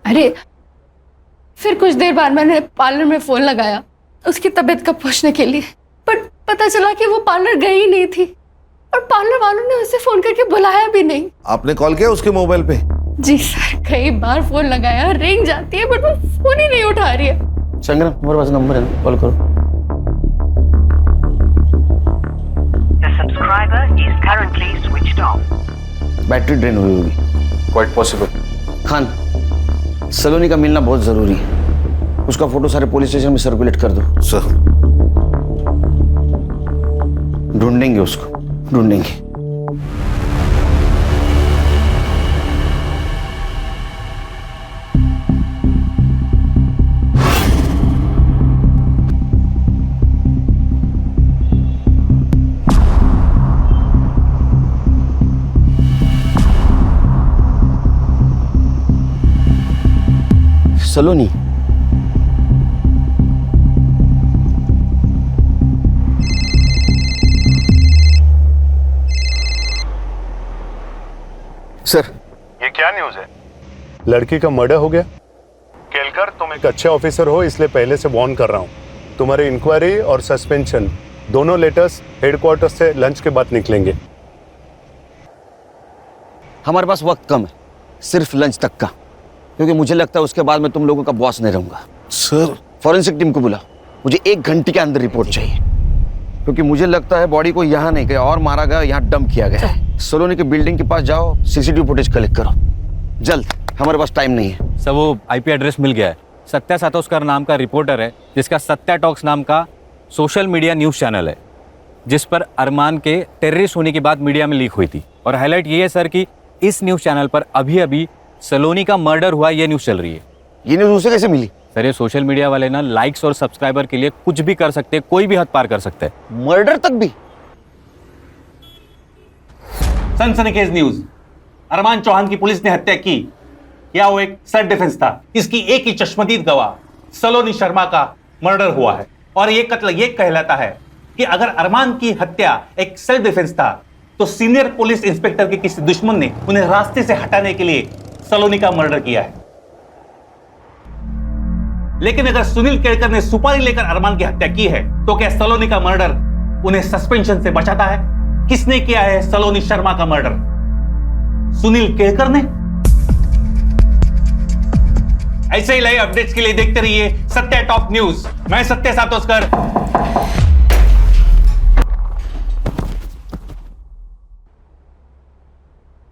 अरे फिर कुछ देर बाद मैंने पार्लर में फोन लगाया उसकी तबीयत का पूछने के लिए, पर पता चला कि वो पार्लर गई ही नहीं थी और पार्लर वालों ने उसे फोन करके बुलाया भी नहीं। आपने कॉल किया उसके मोबाइल पे? जी सर, कई बार फोन लगाया, रिंग जाती है बट वो फोन ही नहीं उठा रही है। संग्राम, हमारे पास नंबर है, कॉल करो। बैटरी ड्रेन हुई होगी। Quite possible. खान, सलोनी का मिलना बहुत जरूरी है, उसका फोटो सारे पुलिस स्टेशन में सर्कुलेट कर दो। सर। ढूंढेंगे उसको, ढूंढेंगे। सलोनी। सर, ये क्या न्यूज़ है? लड़की का मर्डर हो गया। केलकर, तुम एक अच्छे ऑफिसर हो, इसलिए पहले से वार्न कर रहा हूँ। तुम्हारे इंक्वायरी और सस्पेंशन दोनों लेटर्स हेडक्वार्टर से लंच के बाद निकलेंगे। हमारे पास वक्त कम है, सिर्फ लंच तक का, क्योंकि मुझे लगता है उसके बाद मैं तुम लोगों का बॉस नहीं रहूंगा। सर, फॉरेंसिक टीम को बुला, मुझे 1 घंटे के अंदर रिपोर्ट चाहिए, क्योंकि मुझे लगता है बॉडी को यहाँ नहीं, कहीं और मारा गया, यहाँ डंप किया गया है। सलोनी की बिल्डिंग के पास जाओ, सीसीटीवी फुटेज कलेक्ट करो जल्द, हमारे पास टाइम नहीं है। सर, वो आईपी एड्रेस मिल गया है। सत्या सातोस्कर नाम का रिपोर्टर है, जिसका सत्या टॉक्स नाम का सोशल मीडिया न्यूज़ चैनल है, जिस पर अरमान के टेररिस्ट होने की बात मीडिया में लीक हुई थी। और हाईलाइट ये है सर कि इस न्यूज़ चैनल पर अभी अभी सलोनी का मर्डर हुआ, ये न्यूज़ चल रही है। ये न्यूज़ उसे कैसे मिली? सर, ये सोशल मीडिया वाले ना लाइक्स और सब्सक्राइबर के लिए कुछ भी कर सकते हैं, कोई भी हद पार कर सकते हैं। मर्डर तक भी? सनसनीखेज न्यूज। अरमान चौहान की पुलिस ने हत्या की, या वो एक सेल्फ डिफेंस था? इसकी एक ही चश्मदीद गवाह सलोनी शर्मा का मर्डर हुआ है, और ये कत्ल ये कहलाता है कि अगर अरमान की हत्या एक सेल्फ डिफेंस था, तो सीनियर पुलिस इंस्पेक्टर के किसी दुश्मन ने उन्हें रास्ते से हटाने के लिए सलोनी का मर्डर किया है। लेकिन अगर सुनील केळकर ने सुपारी लेकर अरमान की हत्या की है, तो क्या सलोनी का मर्डर उन्हें सस्पेंशन से बचाता है? किसने किया है सलोनी शर्मा का मर्डर? सुनील केळकर ने? ऐसे ही लाइव अपडेट्स के लिए देखते रहिए सत्या टॉप न्यूज। मैं सत्य सातोस्कर।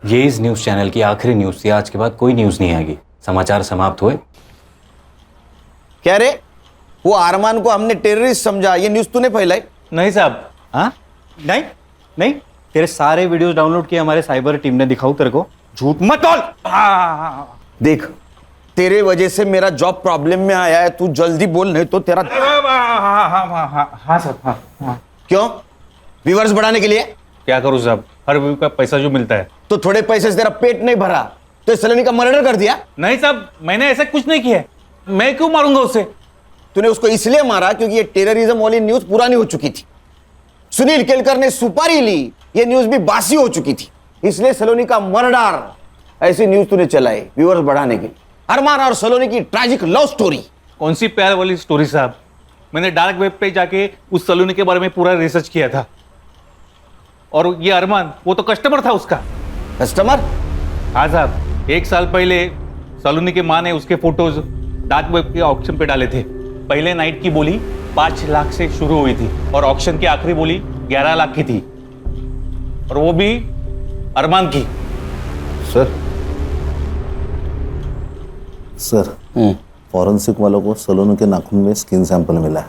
ये इस न्यूज़ चैनल की आखिरी न्यूज़ थी। आज के बाद कोई न्यूज़ नहीं आएगी। समाचार समाप्त हुए। क्या रे, वो अरमान को हमने टेररिस्ट समझा, ये न्यूज़ तूने फैलाई? नहीं साहब। हाँ, नहीं नहीं, तेरे सारे वीडियोस डाउनलोड किए हमारे साइबर टीम ने। दिखाऊं तेरे को? झूठ मत बोल। देख, तेरे वजह से मेरा जॉब प्रॉब्लम में आया है, तू जल्दी बोल, नहीं तो तेरा। हाँ साहब, हाँ। क्यों? व्यूअर्स बढ़ाने के लिए? क्या करूं साहब, हर व्यू का पैसा जो मिलता है। तो थोड़े पैसे से तेरा पेट नहीं भरा तो सलोनी का मर्डर कर दिया? नहीं साहब, मैंने ऐसा कुछ नहीं किया। मैं क्यों मारूंगा उसे? तूने उसको इसलिए मारा क्योंकि ये टेररिज्म वाली न्यूज पुरानी हो चुकी थी। सुनील केलकर ने सुपारी ली, ये न्यूज भी बासी हो चुकी थी, इसलिए सलोनी का मर्डर, ऐसी न्यूज तूने चलाई व्यूअर्स बढ़ाने के लिए। अरमान और सलोनी की ट्रैजिक लव स्टोरी। कौन सी प्यार वाली स्टोरी साहब? मैंने डार्क वेब पे जाके उस सलोनी के बारे में पूरा रिसर्च किया था, और ये अरमान वो तो कस्टमर था उसका। कस्टमर? हाँ साहब, 1 साल पहले सलोनी की माँ ने उसके फोटोज डार्क वेब के ऑक्शन पे डाले थे। पहले नाइट की बोली 5 लाख से शुरू हुई थी, और ऑक्शन की आखिरी बोली 11 लाख की थी, और वो भी अरमान की। सर, फॉरेंसिक वालों को सलोनी के नाखून में स्किन सैंपल मिला है,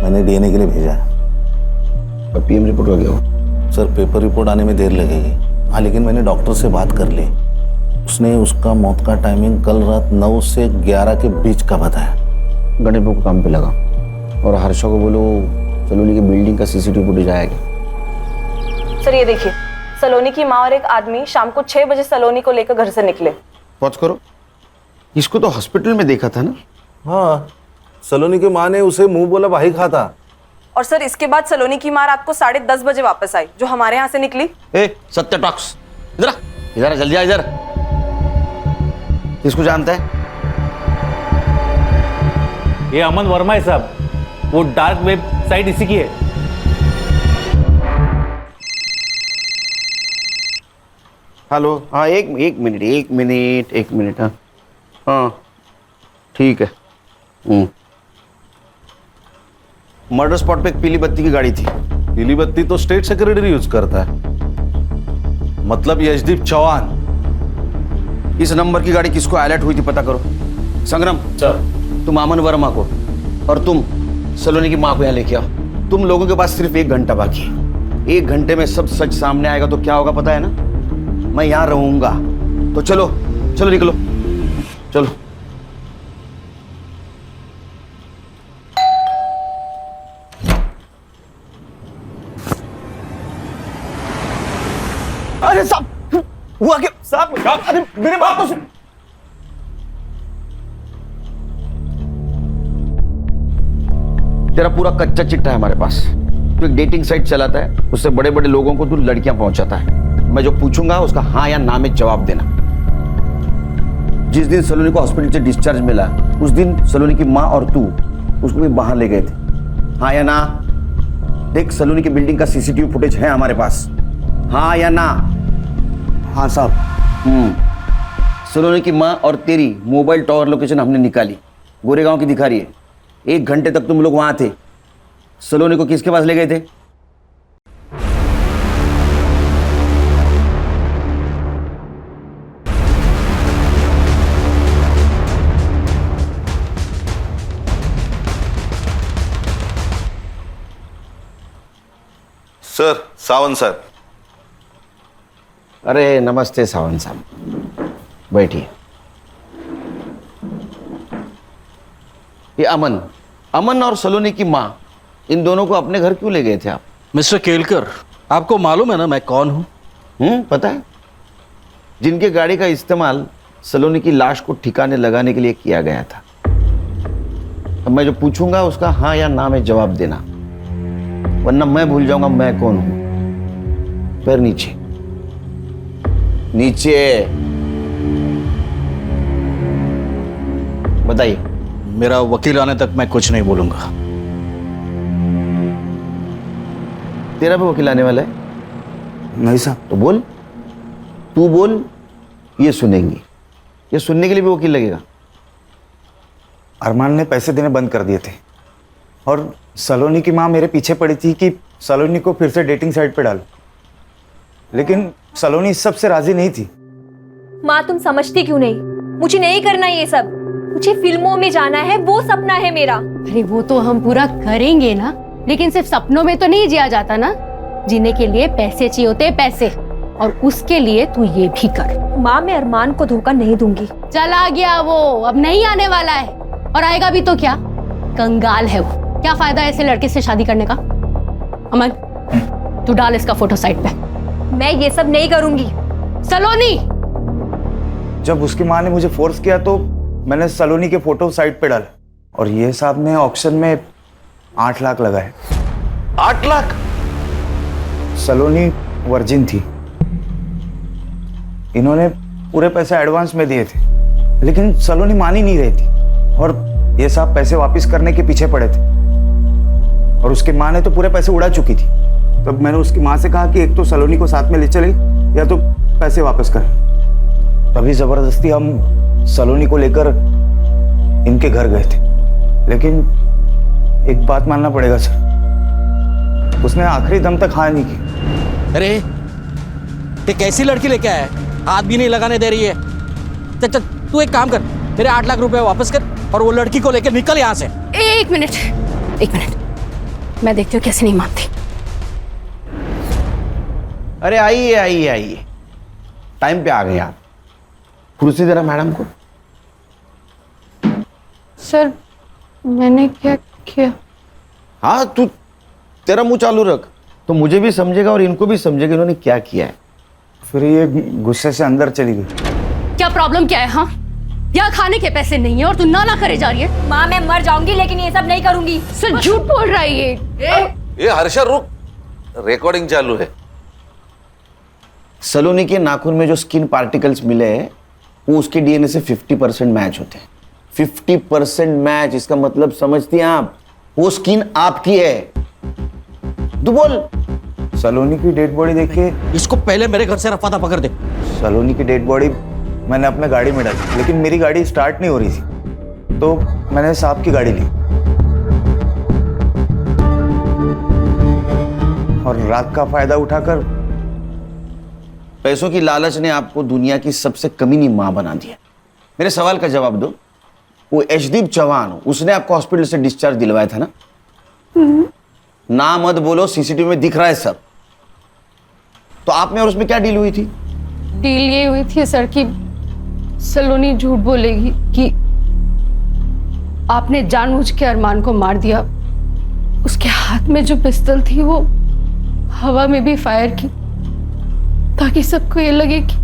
मैंने डीएनए के लिए भेजा है। पीएम रिपोर्ट हो गया? सर, पेपर रिपोर्ट आने में देर लगेगी। हाँ, लेकिन मैंने डॉक्टर से बात कर ली, उसने उसका मौत का टाइमिंग कल रात 9 से 11 के बीच का बताया। गणेश को काम पे लगा, और हर्षा को बोलो सलोनी की बिल्डिंग का सीसीटीवी फुटेज आएगा। सर ये देखिए, सलोनी की माँ और एक आदमी शाम को 6 बजे सलोनी को लेकर घर से निकले। पॉज करो, इसको तो हॉस्पिटल में देखा था ना? हाँ, सलोनी की माँ ने उसे मुंह बोला भाई खाता। और सर इसके बाद सलोनी की माँ रात को 10:30 बजे वापस आई, जो हमारे यहाँ से निकली। सत्य टॉक्स, इधर इधर जल्दी आ, इधर। किसको जानता है? ये अमन वर्मा है साहब, वो डार्क वेब साइट इसी की है। हेलो, हाँ, एक मिनट। हाँ ठीक है। मर्डर स्पॉट पे एक पीली बत्ती की गाड़ी थी। पीली बत्ती तो स्टेट सेक्रेटरी यूज करता है, मतलब यशदीप चौहान। इस नंबर की गाड़ी किसको अलर्ट हुई थी पता करो। संग्राम सर, तुम अमन वर्मा को और तुम सलोनी की माँ को यहाँ लेके आओ। तुम लोगों के पास सिर्फ 1 घंटा बाकी है। 1 घंटे में सब सच सामने आएगा तो क्या होगा पता है ना? मैं यहाँ रहूंगा। तो चलो चलो निकलो, चलो। अरे साहब, हुआ क्या साहब? अरे मेरे बात तो सुन। तेरा पूरा कच्चा चिट्ठा है हमारे पास। तू एक डेटिंग साइट चलाता है, उससे बड़े बड़े लोगों को तू लड़कियां पहुंचाता है। मैं जो पूछूंगा उसका हाँ या ना में जवाब देना। जिस दिन सलोनी को हॉस्पिटल से डिस्चार्ज मिला उस दिन सलोनी की माँ और तू उसको भी बाहर ले गए थे, हाँ या ना? देख, सलोनी की बिल्डिंग का सीसीटीवी फुटेज है हमारे पास, हाँ या ना? हाँ साहब। सलोनी की माँ और तेरी मोबाइल टावर लोकेशन हमने निकाली, गोरेगांव की दिखा रही है। 1 घंटे तक तुम लोग वहां थे। सलोनी को किसके पास ले गए थे? Sir, Sawant sir. अरे नमस्ते सावंत साहब, बैठिए। ये अमन और सलोनी की माँ, इन दोनों को अपने घर क्यों ले गए थे आप? मिस्टर केलकर, आपको मालूम है ना मैं कौन हूं? पता है। जिनके गाड़ी का इस्तेमाल सलोनी की लाश को ठिकाने लगाने के लिए किया गया था। अब मैं जो पूछूंगा उसका हाँ या ना में जवाब देना, वरना मैं भूल जाऊंगा मैं कौन हूं। पैर नीचे, नीचे। बताइए। मेरा वकील आने तक मैं कुछ नहीं बोलूंगा। तेरा भी वकील आने वाला है? नहीं साहब। तो बोल, तू बोल, ये सुनेंगे। ये सुनने के लिए भी वकील लगेगा? अरमान ने पैसे देने बंद कर दिए थे और सलोनी की माँ मेरे पीछे पड़ी थी कि सलोनी को फिर से डेटिंग साइट पे डालो, लेकिन सलोनी इस सब से राजी नहीं थी। माँ, तुम समझती क्यों नहीं? मुझे नहीं करना ये सब। मुझे फिल्मों में जाना है, वो सपना है मेरा। अरे वो तो हम पूरा करेंगे ना, लेकिन सिर्फ सपनों में तो नहीं जिया जाता ना। जीने के लिए पैसे चाहिए होते, पैसे, और उसके लिए तू ये भी कर। माँ, मैं अरमान को धोखा नहीं दूंगी। चला गया वो, अब नहीं आने वाला है, और आएगा भी तो क्या? कंगाल है वो। क्या फायदा ऐसे लड़के से शादी करने का? अमन, तू डाल इसका फोटो साइट पे। मैं ये सब नहीं करूंगी। सलोनी, जब उसकी माँ ने मुझे फोर्स किया तो मैंने सलोनी के फोटो साइट पे डाले, और ये साहब ने ऑक्शन में 8 लाख लगाए। 8 लाख? सलोनी वर्जिन थी। इन्होंने पूरे पैसे एडवांस में दिए थे, लेकिन सलोनी मान ही नहीं रही थी, और ये साहब पैसे वापस करने के पीछे पड़े थे, और उसकी माँ ने तो पूरे पैसे उड़ा चुकी थी। तब मैंने उसकी माँ से कहा कि एक तो सलोनी को साथ में ले चले या तो पैसे वापस कर। तभी जबरदस्ती हम सलोनी को लेकर इनके घर गए थे, लेकिन एक बात मानना पड़ेगा सर, उसने आखिरी दम तक हाँ नहीं की। अरे ये कैसी लड़की लेके आया है, हाथ भी नहीं लगाने दे रही है। चल तू एक काम कर, मेरे 8 लाख रुपए वापस कर और वो लड़की को लेकर निकल यहाँ से। एक मिनट, मैं देखती हूँ कैसे नहीं मानती। अरे आइए आइए आइए, टाइम पे आ गए आप। कुर्सी देना मैडम को। सर, मैंने क्या किया? हाँ, तू तेरा मुंह चालू रख, तो मुझे भी समझेगा और इनको भी समझेगा इन्होंने क्या किया है। फिर ये गुस्से से अंदर चली गई। क्या प्रॉब्लम क्या है? हाँ, यहाँ खाने के पैसे नहीं है और तू ना करे जा रही है। माँ, मैं मर जाऊंगी लेकिन ये सब नहीं करूंगी। सर झूठ बोल रहा है ये। हर्षा रुक, रिकॉर्डिंग चालू है। सलोनी के नाखून में जो स्किन पार्टिकल्स मिले हैं वो उसके डीएनए से 50% मैच होते हैं। 50% मैच, इसका मतलब समझती हैं आप? वो स्किन आपकी है। तू बोल। सलोनी की डेड बॉडी देख के इसको पहले मेरे घर से रफा दफा कर दे। सलोनी की डेड बॉडी मैंने अपने गाड़ी में डाली, लेकिन मेरी गाड़ी स्टार्ट नहीं हो रही थी, तो मैंने साहब की गाड़ी ली और रात का फायदा उठाकर पैसों की लालच ने आपको दुनिया की सबसे कमीनी मां बना दिया। मेरे सवाल का जवाब दो। वो यशदीप चौहान, उसने आपको हॉस्पिटल से डिस्चार्ज दिलवाया था ना? ना मत बोलो, सीसीटीवी में दिख रहा है सब। तो आप में और उसमें क्या डील हुई थी? डील ये हुई थी सर कि सलोनी झूठ बोलेगी कि आपने जानबूझ के अरमान को मार दिया। उसके हाथ में जो पिस्तौल थी वो हवा में भी फायर की, ताकि सबको ये लगे कि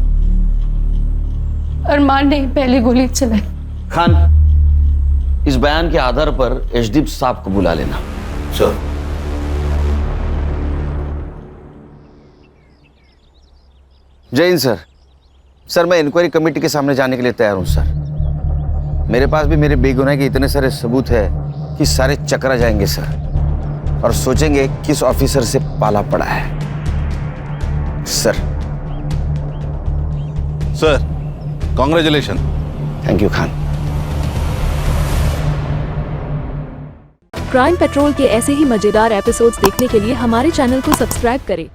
अरमान ने पहली गोली चलाई। खान, इस बयान के आधार पर यशदीप साहब को बुला लेना। सर। जय हिंद सर। सर मैं इंक्वायरी कमेटी के सामने जाने के लिए तैयार हूँ सर। मेरे पास भी मेरे बेगुनाही के इतने सारे सबूत है कि सारे चकरा जाएंगे सर, और सोचेंगे किस ऑफिसर से पाला पड़ा है sir. Sir congratulation. Thank you Khan. Crime petrol के ऐसे ही मजेदार एपिसोड्स देखने के लिए हमारे चैनल को सब्सक्राइब करें